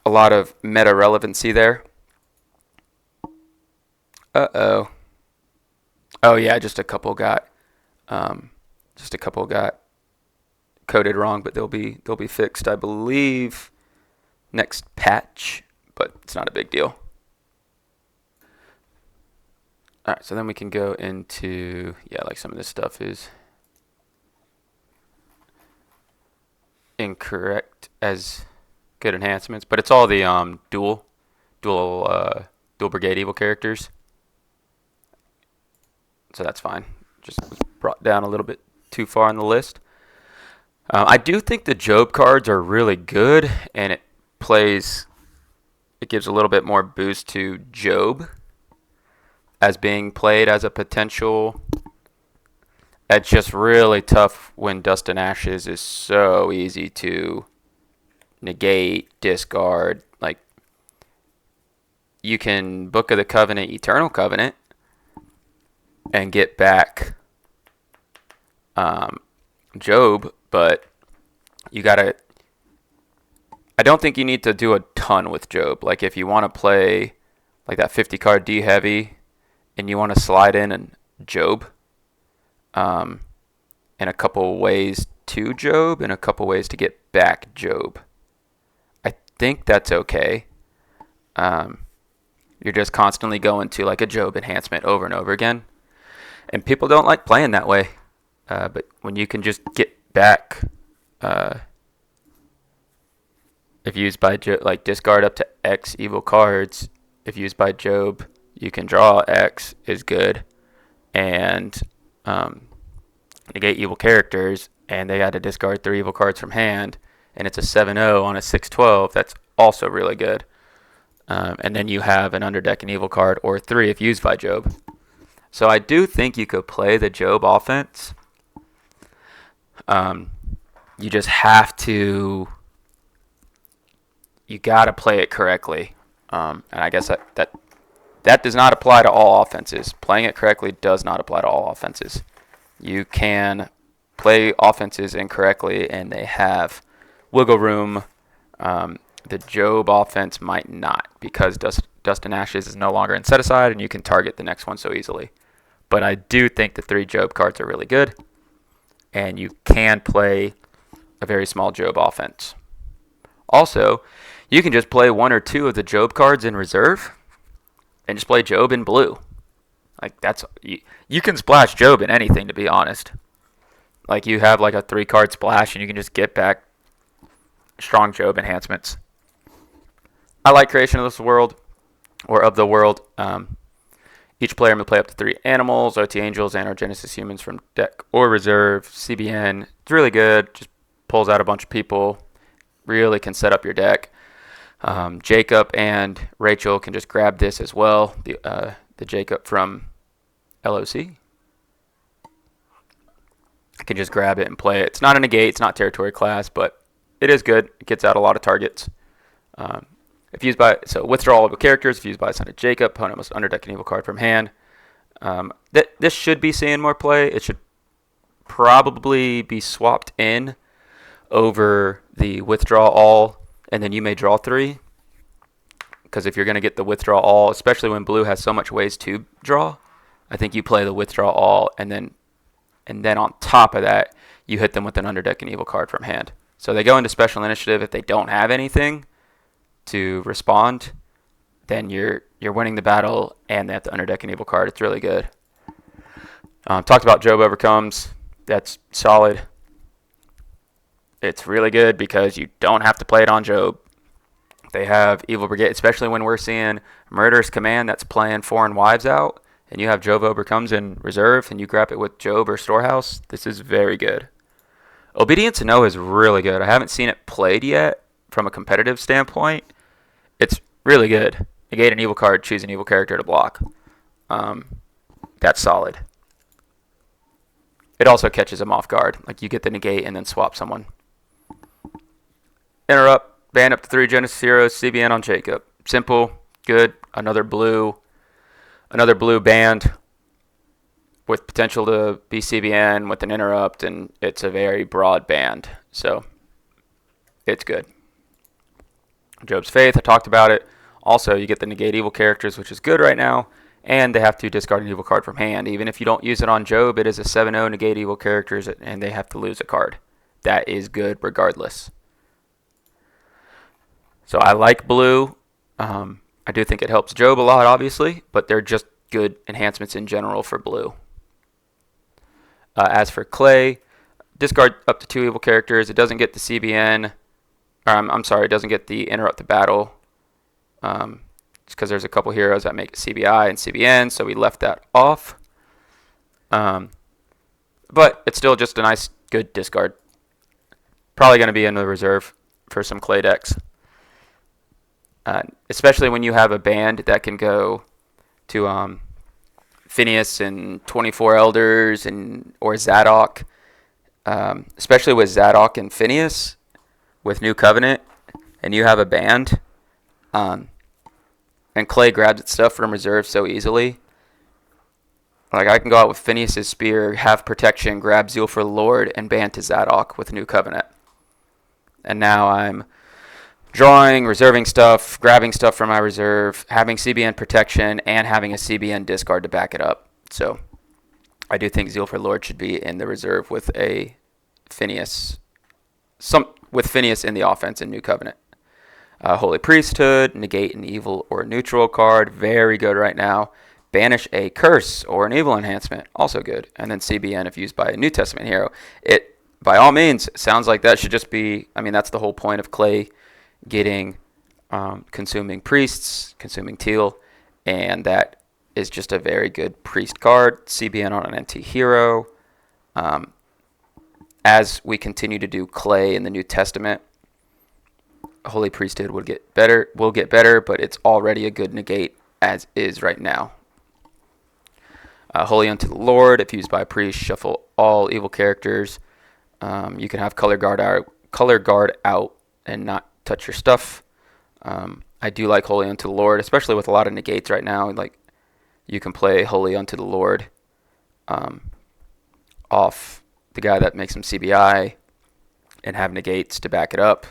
A lot of meta relevancy there. Uh-oh. Oh yeah, just a couple got coded wrong, but they'll be fixed, I believe, next patch, but it's not a big deal. All right, so then we can go into, like some of this stuff is incorrect as good enhancements, but it's all the dual brigade evil characters, so that's fine. Just brought down a little bit too far on the list. I do think the Job cards are really good, and it gives a little bit more boost to Job as being played as a potential. It's just really tough when Dust and Ashes is so easy to negate, discard. Like, you can Book of the Covenant, Eternal Covenant, and get back Job, but you gotta. I don't think you need to do a ton with Job. Like, if you want to play like that 50 card D heavy, and you want to slide in and Job, in a couple ways to Job, and a couple ways to get back Job, I think that's okay. You're just constantly going to like a Job enhancement over and over again, and people don't like playing that way. But when you can just get back, if used by Job, like discard up to X evil cards, if used by Job, you can draw X is good, and negate evil characters, and they had to discard 3 evil cards from hand, and it's a 7-0 on a 6-12. That's also really good. And then you have an underdeck an evil card or 3 if used by Job. So I do think you could play the Job offense. You just have to. You gotta play it correctly, and I guess that does not apply to all offenses. Playing it correctly does not apply to all offenses. You can play offenses incorrectly, and they have wiggle room. The Job offense might not, because Dust and Ashes is no longer in set aside, and you can target the next one so easily. But I do think the 3 Job cards are really good, and you can play a very small Job offense. Also, you can just play 1 or 2 of the Job cards in reserve, and just play Job in blue. Like, you can splash Job in anything, to be honest. Like, you have like a 3 card splash, and you can just get back strong Job enhancements. I like Creation of this world, or of the world. Each player may play up to 3 animals, OT Angels, and our Genesis Humans from deck or reserve. CBN, it's really good. Just pulls out a bunch of people. Really can set up your deck. Jacob and Rachel can just grab this as well. The Jacob from LOC. I can just grab it and play it. It's not a negate. It's not territory class, but it is good. It gets out a lot of targets. If used by withdraw all characters. If used by a son of Jacob, opponent must underdeck an evil card from hand. This should be seeing more play. It should probably be swapped in over the withdraw all, and then you may draw 3. Because if you're going to get the withdraw all, especially when blue has so much ways to draw, I think you play the withdraw all, and then on top of that, you hit them with an underdeck an evil card from hand. So they go into special initiative. If they don't have anything to respond, then you're winning the battle, and they have to underdeck an evil card. It's really good. Talked about Job Overcomes. That's solid. It's really good because you don't have to play it on Job. They have Evil Brigade, especially when we're seeing Murderous Command that's playing Foreign Wives out, and you have Job Overcomes in reserve, and you grab it with Job or Storehouse. This is very good. Obedience to No is really good. I haven't seen it played yet from a competitive standpoint. It's really good. Negate an evil card, choose an evil character to block. That's solid. It also catches them off guard. Like you get the negate and then swap someone. Interrupt, ban up to 3 Genesis Heroes, CBN on Jacob. Simple, good. Another blue band with potential to be CBN with an interrupt, and it's a very broad band. So it's good. Job's Faith, I talked about it. Also, you get the negate evil characters, which is good right now, and they have to discard an evil card from hand. Even if you don't use it on Job, it is a 7-0 negate evil characters, and they have to lose a card. That is good regardless. So I like blue. I do think it helps Job a lot, obviously, but they're just good enhancements in general for blue. As for clay, discard up to 2 evil characters. It doesn't get the CBN. It doesn't get the interrupt the battle. Just because there's a couple heroes that make CBI and CBN, so we left that off. But it's still just a nice, good discard. Probably going to be in the reserve for some clay decks. Especially when you have a band that can go to Phineas and 24 Elders or Zadok. Especially with Zadok and Phineas with New Covenant, and you have a band, and Clay grabs its stuff from reserve so easily. Like I can go out with Phineas's Spear, have protection, grab Zeal for the Lord, and ban to Zadok with New Covenant. And now I'm drawing, reserving stuff, grabbing stuff from my reserve, having CBN protection, and having a CBN discard to back it up. So I do think Zeal for the Lord should be in the reserve with a Phineas, with Phineas in the offense in New Covenant. Holy Priesthood, negate an evil or neutral card, very good right now. Banish a curse or an evil enhancement, also good. And then CBN if used by a New Testament hero. It, by all means, sounds like that should just be, that's the whole point of Clay getting consuming priests, consuming teal, and that is just a very good priest card. CBN on an NT hero. As we continue to do Clay in the New Testament, Holy Priesthood will get better, but it's already a good negate as is right now. Holy Unto the Lord, if used by a priest, shuffle all evil characters. You can have color guard out and not touch your stuff. I do like Holy Unto the Lord, especially with a lot of negates right now. Like you can play Holy Unto the Lord off the guy that makes him CBI and have negates to back it up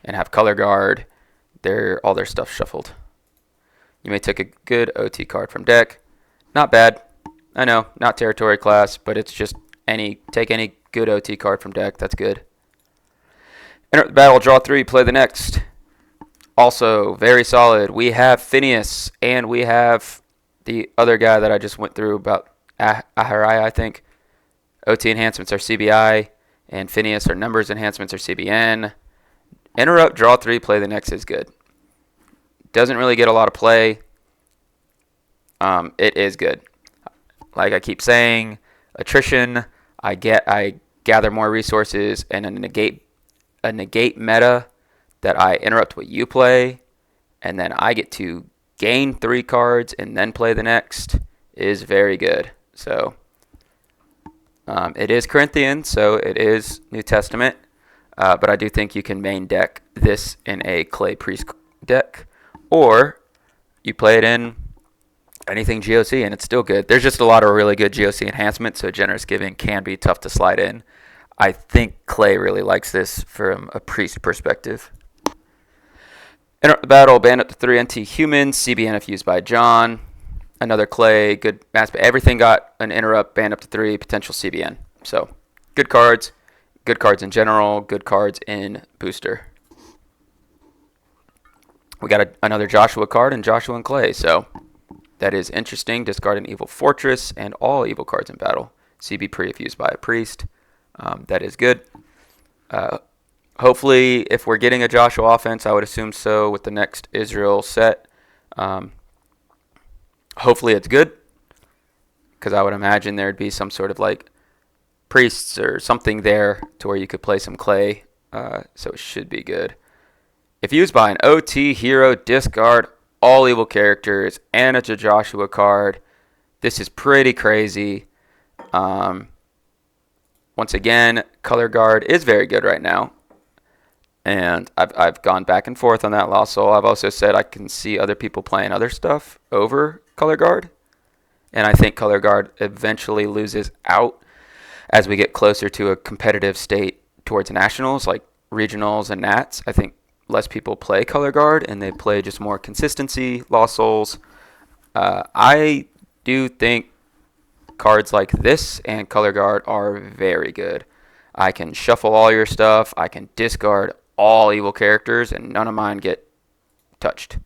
and have color guard, all their stuff shuffled. You may take a good OT card from deck. Not bad. I know, not territory class, but it's just take any good OT card from deck. That's good. Enter the battle, draw 3, play the next. Also, very solid. We have Phineas, and we have the other guy that I just went through about Aharai, I think. OT enhancements are CBI, and Phineas or numbers enhancements are CBN. Interrupt, draw 3, play the next is good. Doesn't really get a lot of play. It is good. Like I keep saying, attrition. I gather more resources, and a negate meta that I interrupt what you play, and then I get to gain 3 cards and then play the next is very good. So it is Corinthian, so it is New Testament, but I do think you can main deck this in a Clay Priest deck, or you play it in anything GOC, and it's still good. There's just a lot of really good GOC enhancements, so Generous Giving can be tough to slide in. I think Clay really likes this from a Priest perspective. Enter the battle, ban up to 3 NT humans, CBN if used by John. Another Clay, good mass. Everything got an interrupt, ban up to 3, potential CBN. So, good cards in general, good cards in booster. We got another Joshua card and Joshua and Clay, so that is interesting. Discard an Evil Fortress and all evil cards in battle. CB Pre if used by a Priest. That is good. Hopefully, if we're getting a Joshua offense, I would assume so with the next Israel set. Hopefully it's good, because I would imagine there'd be some sort of like priests or something there to where you could play some Clay, so it should be good. If used by an OT hero, discard all evil characters, and it's a Joshua card. This is pretty crazy. Once again, Color Guard is very good right now. And I've gone back and forth on that Lost Soul. I've also said I can see other people playing other stuff over Color Guard. And I think Color Guard eventually loses out as we get closer to a competitive state towards nationals, like regionals and Nats. I think less people play Color Guard, and they play just more consistency, Lost Souls. I do think cards like this and Color Guard are very good. I can shuffle all your stuff. I can discard all evil characters, and none of mine get touched.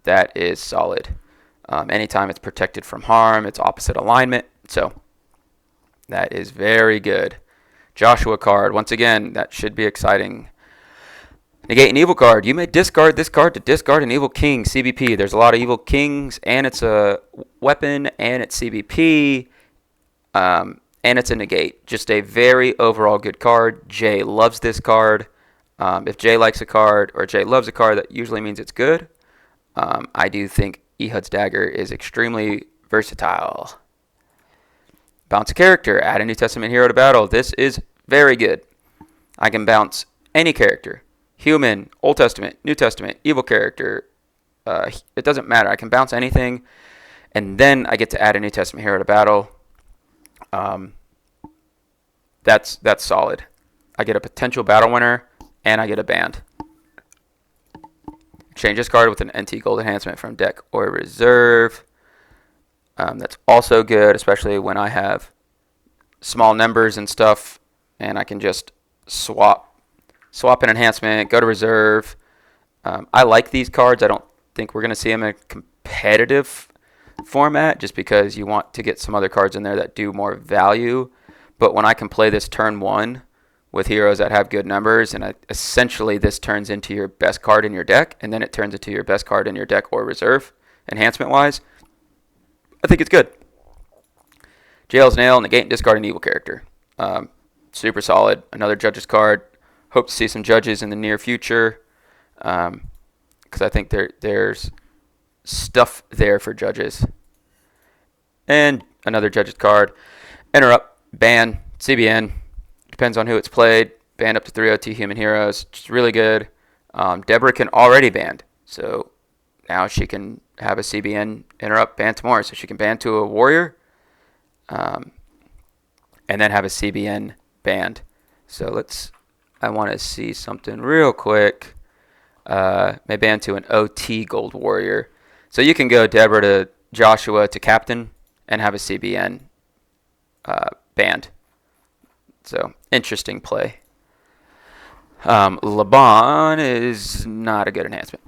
That is solid. Anytime it's protected from harm, it's opposite alignment. So that is very good. Joshua card, once again, that should be exciting. Negate an evil card. You may discard this card to discard an evil king, CBP. There's a lot of evil kings, and it's a weapon, and it's CBP, and it's a negate. Just a very overall good card. Jay loves this card. If Jay likes a card, or Jay loves a card, that usually means it's good. I do think Ehud's Dagger is extremely versatile. Bounce a character. Add a New Testament hero to battle. This is very good. I can bounce any character. Human, Old Testament, New Testament, evil character. It doesn't matter. I can bounce anything. And then I get to add a New Testament hero to battle. That's solid. I get a potential battle winner, and I get a band. Exchange this card with an NT Gold Enhancement from deck or reserve. That's also good, especially when I have small numbers and stuff, and I can just swap an enhancement, go to reserve. I like these cards. I don't think we're going to see them in a competitive format, just because you want to get some other cards in there that do more value. But when I can play this turn 1 with heroes that have good numbers, and essentially this turns into your best card in your deck, and then it turns into your best card in your deck or reserve, enhancement-wise, I think it's good. Jail's Nail, negate and discard an evil character. Super solid. Another Judge's card. Hope to see some Judges in the near future, because I think there's stuff there for Judges. And another Judge's card. Interrupt, ban, CBN. Depends on who it's played. Ban up to 3 OT human heroes. Just really good. Deborah can already ban, so now she can have a CBN interrupt, ban to more. So she can ban to a warrior, and then have a CBN banned. So I want to see something real quick. May ban to an OT gold warrior. So you can go Deborah to Joshua to captain and have a CBN banned. So interesting play. Laban is not a good enhancement.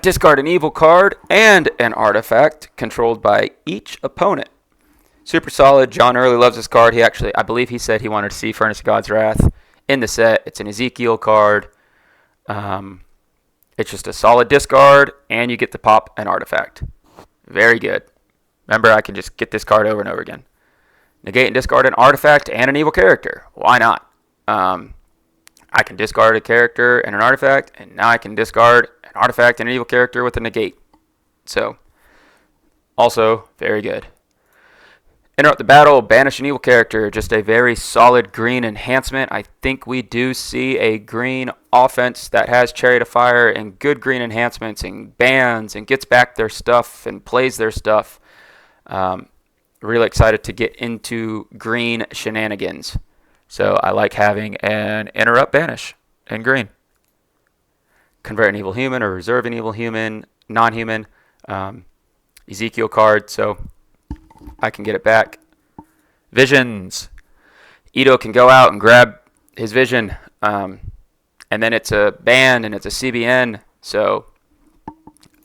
Discard an evil card and an artifact controlled by each opponent. Super solid. John Early loves this card. I believe he said he wanted to see Furnace of God's Wrath in the set. It's an Ezekiel card. It's just a solid discard, and you get to pop an artifact. Very good. Remember, I can just get this card over and over again. Negate and discard an artifact and an evil character. Why not? I can discard a character and an artifact, and now I can discard an artifact and an evil character with a negate. So, also very good. Interrupt the battle, banish an evil character. Just a very solid green enhancement. I think we do see a green offense that has Chariot of Fire and good green enhancements and bans and gets back their stuff and plays their stuff. Really excited to get into green shenanigans. So I like having an interrupt banish in green. Convert an evil human or reserve an evil human, non-human, Ezekiel card, so I can get it back. Visions. Ito can go out and grab his vision, and then it's a ban and it's a CBN. So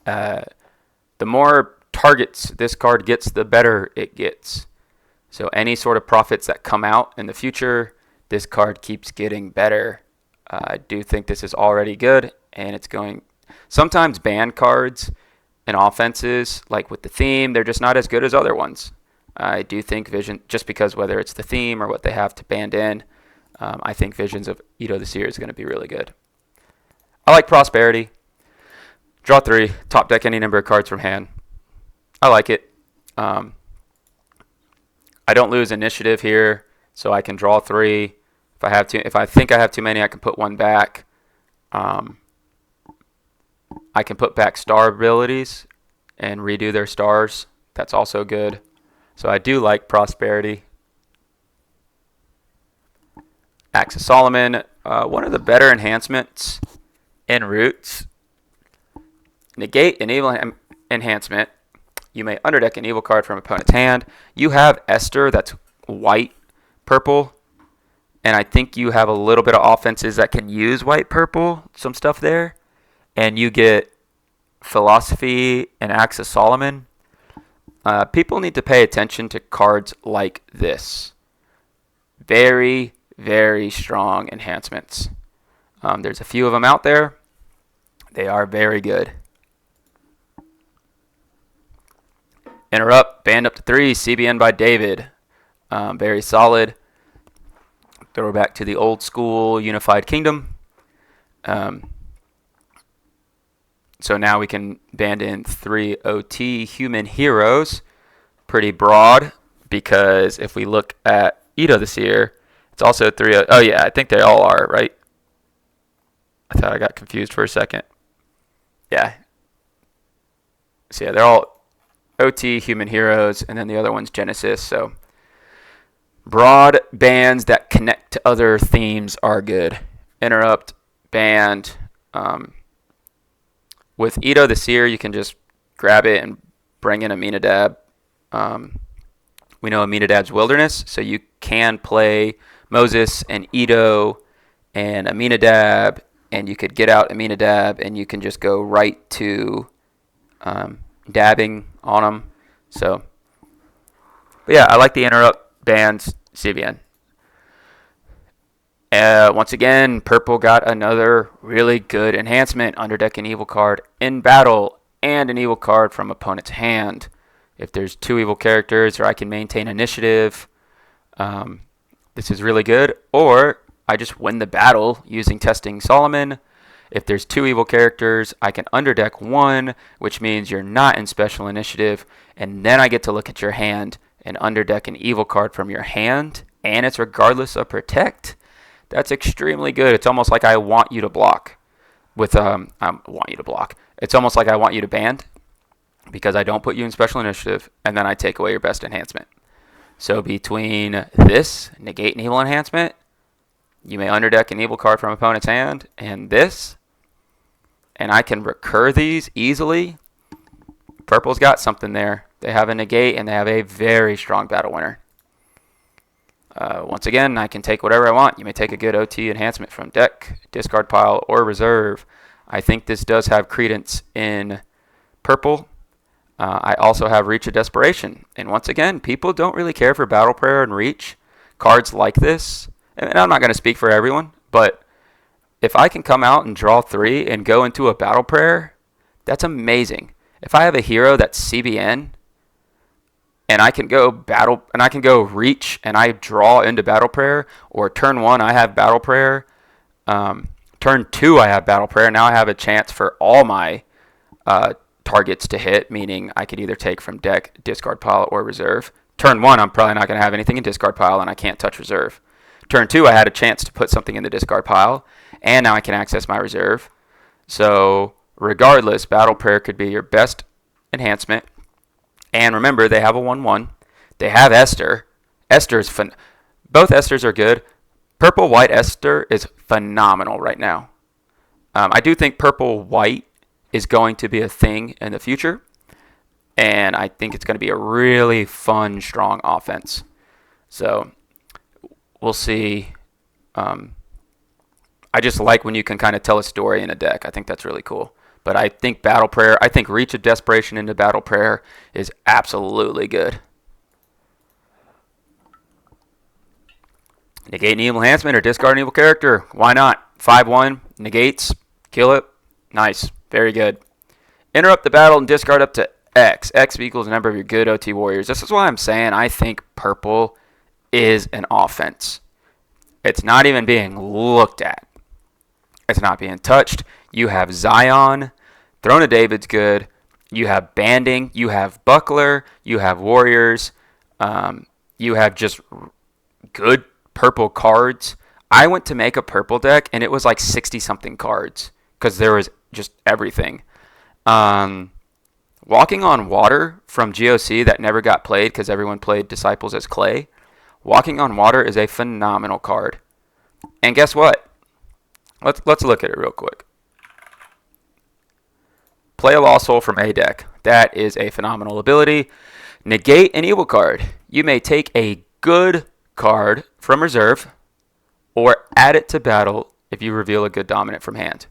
the more targets this card gets, the better it gets. So any sort of profits that come out in the future, this card keeps getting better. I do think this is already good, and it's going. Sometimes ban cards and offenses, like with the theme, they're just not as good as other ones. I do think Vision, just because whether it's the theme or what they have to band in, I think Visions of Ito the Seer is going to be really good. I like Prosperity. Draw 3, top deck any number of cards from hand. I like it. I don't lose initiative here, so I can draw 3. If I think I have too many, I can put one back. I can put back star abilities and redo their stars. That's also good. So I do like Prosperity. Axe of Solomon, one of the better enhancements in Roots. Negate an evil enhancement. You may underdeck an evil card from opponent's hand. You have Esther, that's white, purple. And I think you have a little bit of offenses that can use white, purple, some stuff there. And you get Philosophy and Axe of Solomon. People need to pay attention to cards like this. Very, very strong enhancements. There's a few of them out there. They are very good. Interrupt, band up to 3, CBN by David. Very solid. Throw back to the old school Unified Kingdom. So now we can band in 3 OT human heroes. Pretty broad, because if we look at Ito the Seer, it's also 3. Oh yeah, I think they all are, right? I thought I got confused for a second. Yeah. So yeah, they're all OT human heroes, and then the other one's Genesis. So broad bands that connect to other themes are good. Interrupt, band. With Ito the Seer, you can just grab it and bring in Aminadab. We know Aminadab's Wilderness, so you can play Moses and Ito and Aminadab, and you could get out Aminadab, and you can just go right to dabbing on them. So, but yeah, I like the interrupt bands CBN. Once again, purple got another really good enhancement. Underdeck an evil card in battle and an evil card from opponent's hand. If there's 2 evil characters, or I can maintain initiative, this is really good. Or I just win the battle using Testing Solomon. If there's 2 evil characters, I can underdeck 1, which means you're not in special initiative, and then I get to look at your hand and underdeck an evil card from your hand, and it's regardless of protect. That's extremely good. It's almost like I want you to block. It's almost like I want you to band, because I don't put you in special initiative, and then I take away your best enhancement. So between this, negate an evil enhancement, you may underdeck an evil card from opponent's hand, and this, and I can recur these easily. Purple's got something there. They have a negate, and they have a very strong battle winner. Once again, I can take whatever I want. You may take a good OT enhancement from deck, discard pile, or reserve. I think this does have credence in purple. I also have Reach of Desperation. And once again, people don't really care for Battle Prayer and Reach. Cards like this, and I'm not going to speak for everyone, but if I can come out and draw 3 and go into a Battle Prayer, that's amazing. If I have a hero that's CBN, and I can go reach, and I draw into Battle Prayer. Or turn 1, I have Battle Prayer. Turn 2, I have Battle Prayer. Now I have a chance for all my targets to hit, meaning I could either take from deck, discard pile, or reserve. Turn 1, I'm probably not going to have anything in discard pile, and I can't touch reserve. Turn 2, I had a chance to put something in the discard pile, and now I can access my reserve. So regardless, Battle Prayer could be your best enhancement. And remember, they have a 1/1. They have Esther. Esther's fun. Both Esters are good. Purple White Esther is phenomenal right now. I do think Purple White is going to be a thing in the future, and I think it's going to be a really fun, strong offense. So we'll see. I just like when you can kind of tell a story in a deck. I think that's really cool. But I think Battle Prayer, I think Reach of Desperation into Battle Prayer is absolutely good. Negate an evil enhancement or discard an evil character. Why not? 5/1, negates, kill it. Nice. Very good. Interrupt the battle and discard up to X. X equals the number of your good OT warriors. This is why I'm saying I think purple is an offense. It's not even being looked at. It's not being touched. You have Zion. Throne of David's good. You have banding. You have buckler. You have warriors. You have just good purple cards. I went to make a purple deck, and it was like 60-something cards because there was just everything. Walking on Water from GOC that never got played because everyone played Disciples as Clay. Walking on Water is a phenomenal card. And guess what? Let's look at it real quick. Play a Lost Soul from a deck. That is a phenomenal ability. Negate an evil card. You may take a good card from reserve or add it to battle if you reveal a good dominant from hand.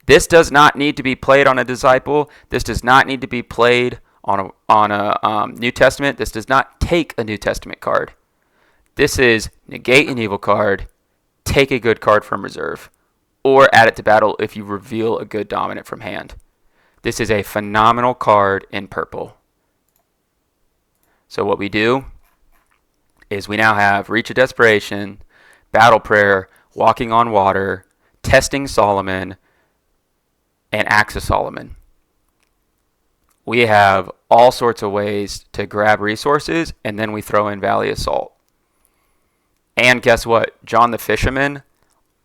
This does not need to be played on a Disciple. This does not need to be played on a New Testament. This does not take a New Testament card. This is negate an evil card, take a good card from reserve, or add it to battle if you reveal a good dominant from hand. This is a phenomenal card in purple. So what we do is we now have Reach of Desperation, Battle Prayer, Walking on Water, Testing Solomon, and Axe of Solomon. We have all sorts of ways to grab resources, and then we throw in Valley Assault. And guess what? John the Fisherman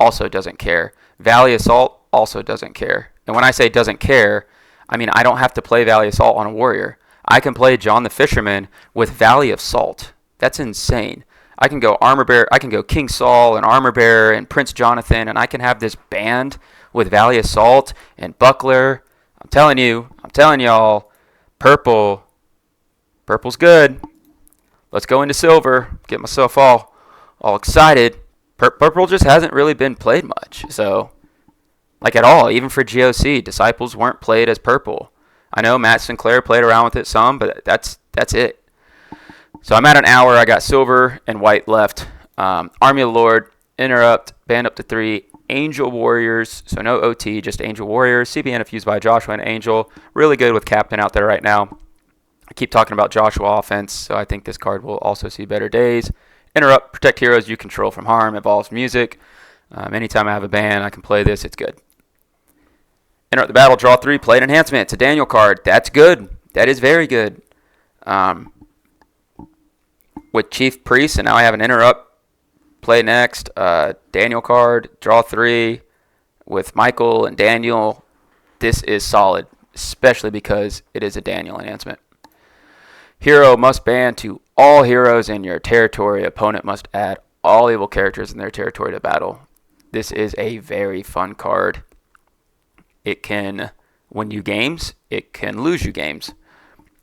also doesn't care. Valley Assault also doesn't care. And when I say doesn't care, I mean I don't have to play Valley Assault on a warrior. I can play John the Fisherman with Valley of Salt. That's insane. I can go Armor Bearer. I can go King Saul and Armor Bearer and Prince Jonathan, and I can have this band with Valley Assault and Buckler. I'm telling y'all, purple's good. Let's go into silver. Get myself all excited. Purple just hasn't really been played much, so like at all. Even for GOC, Disciples weren't played as purple. I know Matt Sinclair played around with it some, but that's it. So I'm at an hour. I got silver and white left. Army of the Lord, Interrupt, Band up to 3, Angel Warriors, so no OT, just Angel Warriors. CBN infused by Joshua and Angel. Really good with Captain out there right now. I keep talking about Joshua offense, so I think this card will also see better days. Interrupt, protect heroes you control from harm, involves music. Anytime I have a ban, I can play this. It's good. Interrupt the battle, draw 3, play an enhancement. It's a Daniel card. That's good. That is very good. With Chief Priest, and now I have an interrupt. Play next. Daniel card, draw 3. With Michael and Daniel, this is solid, especially because it is a Daniel enhancement. Hero must ban to all heroes in your territory. Opponent must add all evil characters in their territory to battle. This is a very fun card. It can win you games. It can lose you games.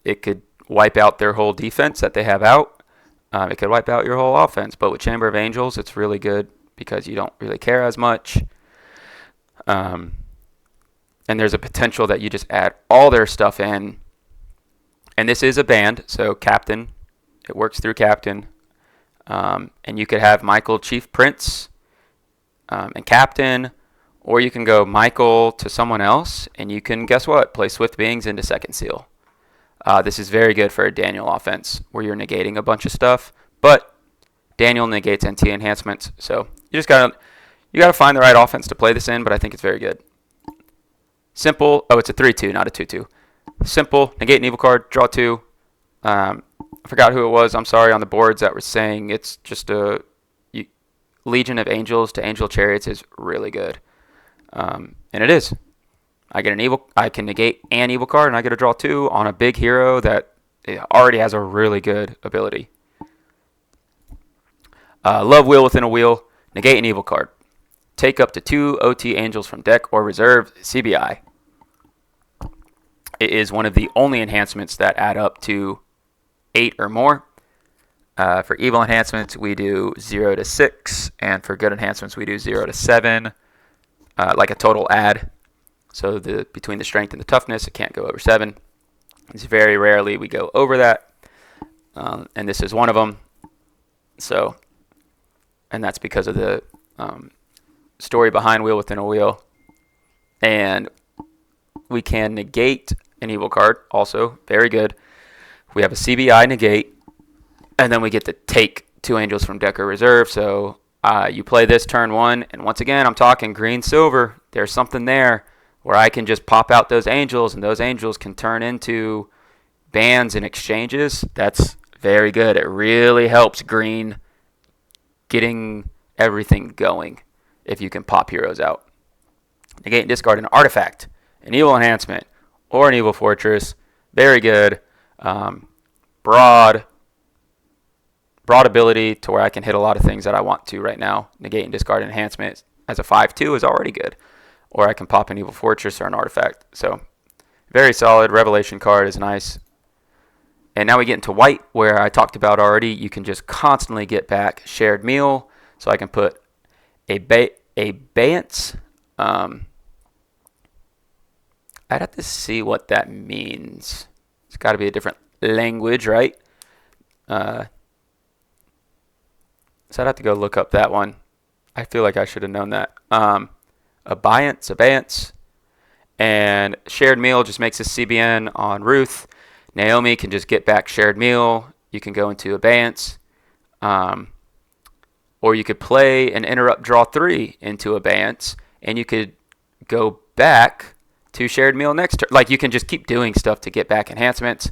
It could wipe out their whole defense that they have out. It could wipe out your whole offense. But with Chamber of Angels, it's really good because you don't really care as much. And there's a potential that you just add all their stuff in. And this is a band, so Captain. It works through Captain. And you could have Michael Chief Prince and Captain. Or you can go Michael to someone else. And you can, guess what? Play Swift Beings into Second Seal. This is very good for a Daniel offense where you're negating a bunch of stuff, but Daniel negates NT enhancements, so you gotta find the right offense to play this in. But I think it's very good. Simple. Oh, it's a 3-2, not a 2-2. Simple. Negate an evil card. Draw 2. I forgot who it was. I'm sorry on the boards that was saying it's just a Legion of Angels to Angel Chariots is really good, and it is. I can negate an evil card, and I get to draw 2 on a big hero that already has a really good ability. Love Wheel within a wheel. Negate an evil card. Take up to 2 OT Angels from deck or reserve CBI. It is one of the only enhancements that add up to 8 or more. For evil enhancements, we do 0 to 6, and for good enhancements, we do 0 to 7, like a total add. So between the strength and the toughness, it can't go over 7. It's very rarely we go over that, and this is one of them. So, and that's because of the story behind Wheel Within a Wheel. And we can negate an evil card, also very good. We have a CBI negate, and then we get to take 2 angels from deck or reserve. So you play this turn 1, and once again, I'm talking green silver. There's something there where I can just pop out those angels, and those angels can turn into bans and exchanges. That's very good. It really helps green getting everything going if you can pop heroes out. Negate and discard an artifact, an evil enhancement, or an evil fortress. Very good. Broad ability to where I can hit a lot of things that I want to right now. Negate and discard an enhancement as a 5/2 is already good. Or I can pop an evil fortress or an artifact. So very solid. Revelation card is nice. And now we get into white, where I talked about already. You can just constantly get back shared meal. So I can put abeyance. I'd have to see what that means. It's got to be a different language, right? So I'd have to go look up that one. I feel like I should have known that. Abeyance. And shared meal just makes a CBN on Ruth. Naomi can just get back shared meal. You can go into abeyance. Or you could play and interrupt draw 3 into abeyance, and you could go back to shared meal next turn. Like, you can just keep doing stuff to get back enhancements.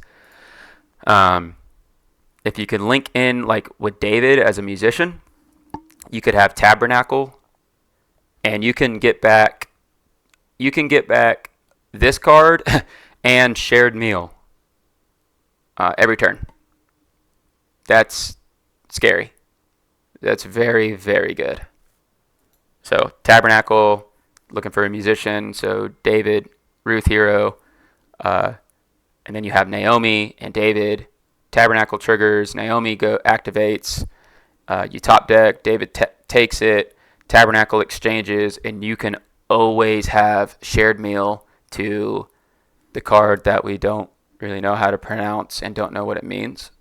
If you can link in, like with David as a musician, you could have Tabernacle, and you can get back this card and shared meal every turn. That's scary. That's very, very good. So Tabernacle, looking for a musician. So David, Ruth, hero. And then you have Naomi and David. Tabernacle triggers. Naomi activates. You top deck. David takes it. Tabernacle exchanges. And you can always have shared meal to the card that we don't really know how to pronounce and don't know what it means.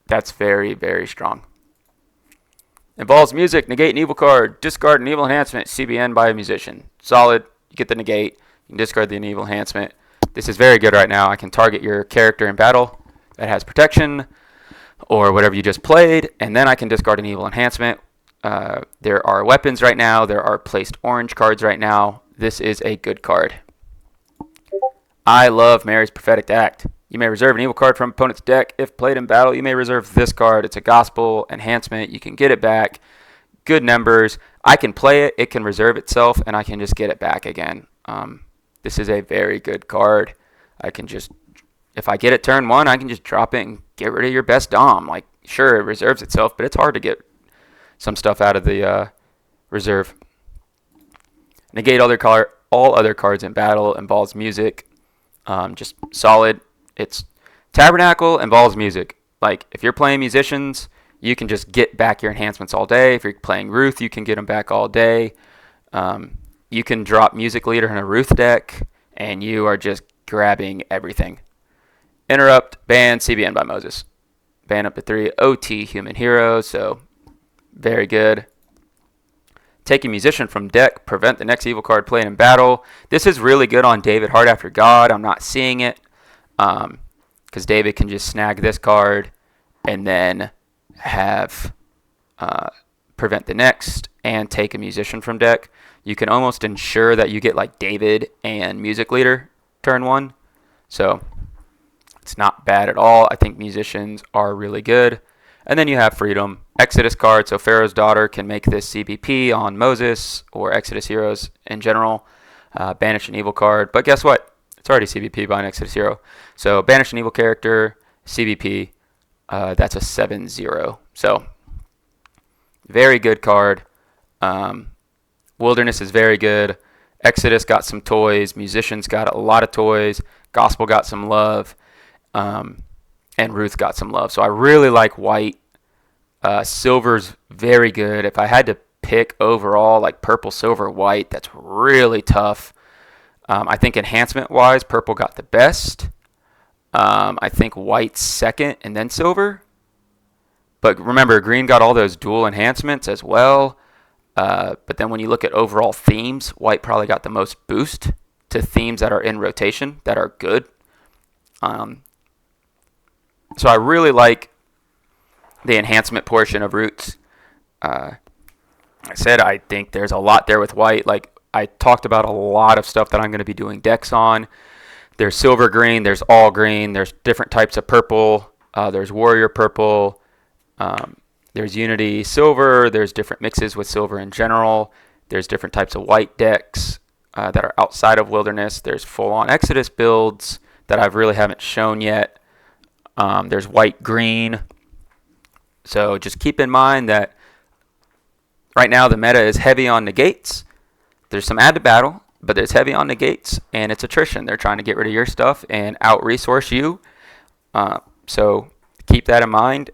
That's very, very strong. Involves music. Negate an evil card. Discard an evil enhancement. CBN by a musician. Solid. You get the negate. You can discard the evil enhancement. This is very good right now. I can target your character in battle that has protection or whatever you just played, and then I can discard an evil enhancement. There are weapons right now. There are placed orange cards right now. This is a good card. I love Mary's Prophetic Act. You may reserve an evil card from opponent's deck. If played in battle, you may reserve this card. It's a gospel enhancement. You can get it back. Good numbers. I can play it. It can reserve itself, and I can just get it back again. This is a very good card. I can just, if I get it turn 1, I can just drop it and get rid of your best Dom. Like, sure, it reserves itself, but it's hard to get some stuff out of the reserve. Negate all other cards in battle. Involves music. Just solid. It's Tabernacle involves music. Like, if you're playing musicians, you can just get back your enhancements all day. If you're playing Ruth, you can get them back all day. You can drop Music Leader in a Ruth deck, and you are just grabbing everything. Interrupt, ban, CBN by Moses. Ban up to 3 OT human heroes, so very good. Take a musician from deck, prevent the next evil card played in battle. This is really good on David Heart After God. I'm not seeing it because David can just snag this card and then have prevent the next and take a musician from deck. You can almost ensure that you get like David and Music Leader turn 1. So it's not bad at all. I think musicians are really good. And then you have Freedom. Exodus card, so Pharaoh's Daughter can make this CBP on Moses or Exodus Heroes in general. Banish an evil card. But guess what? It's already CBP by an Exodus Hero. So banish an evil character, CBP. That's a 7-0. So very good card. Wilderness is very good. Exodus got some toys. Musicians got a lot of toys. Gospel got some love. And Ruth got some love. So I really like white. Silver's very good. If I had to pick overall, like purple, silver, white, that's really tough. I think enhancement-wise, purple got the best. I think white's second and then silver. But remember, green got all those dual enhancements as well. But then when you look at overall themes, white probably got the most boost to themes that are in rotation that are good. So I really like the enhancement portion of Roots. I said I think there's a lot there with white. Like I talked about a lot of stuff that I'm going to be doing decks on. There's silver green, there's all green, there's different types of purple, there's warrior purple, there's unity silver, there's different mixes with silver in general, there's different types of white decks that are outside of Wilderness, there's full-on Exodus builds that I really haven't shown yet. There's white-green. So just keep in mind that right now the meta is heavy on negates. There's some add to battle, but there's heavy on negates, and it's attrition. They're trying to get rid of your stuff and out-resource you. So keep that in mind.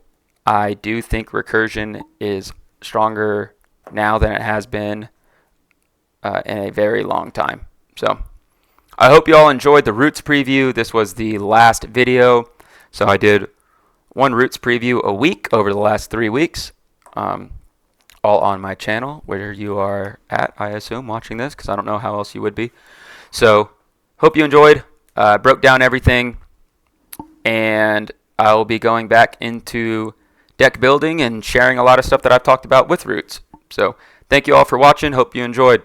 I do think recursion is stronger now than it has been in a very long time. So I hope you all enjoyed the Roots preview. This was the last video. So I did one Roots preview a week over the last 3 weeks, all on my channel, where you are at, I assume, watching this, because I don't know how else you would be. So hope you enjoyed. Broke down everything, and I will be going back into deck building and sharing a lot of stuff that I've talked about with Roots. So thank you all for watching. Hope you enjoyed.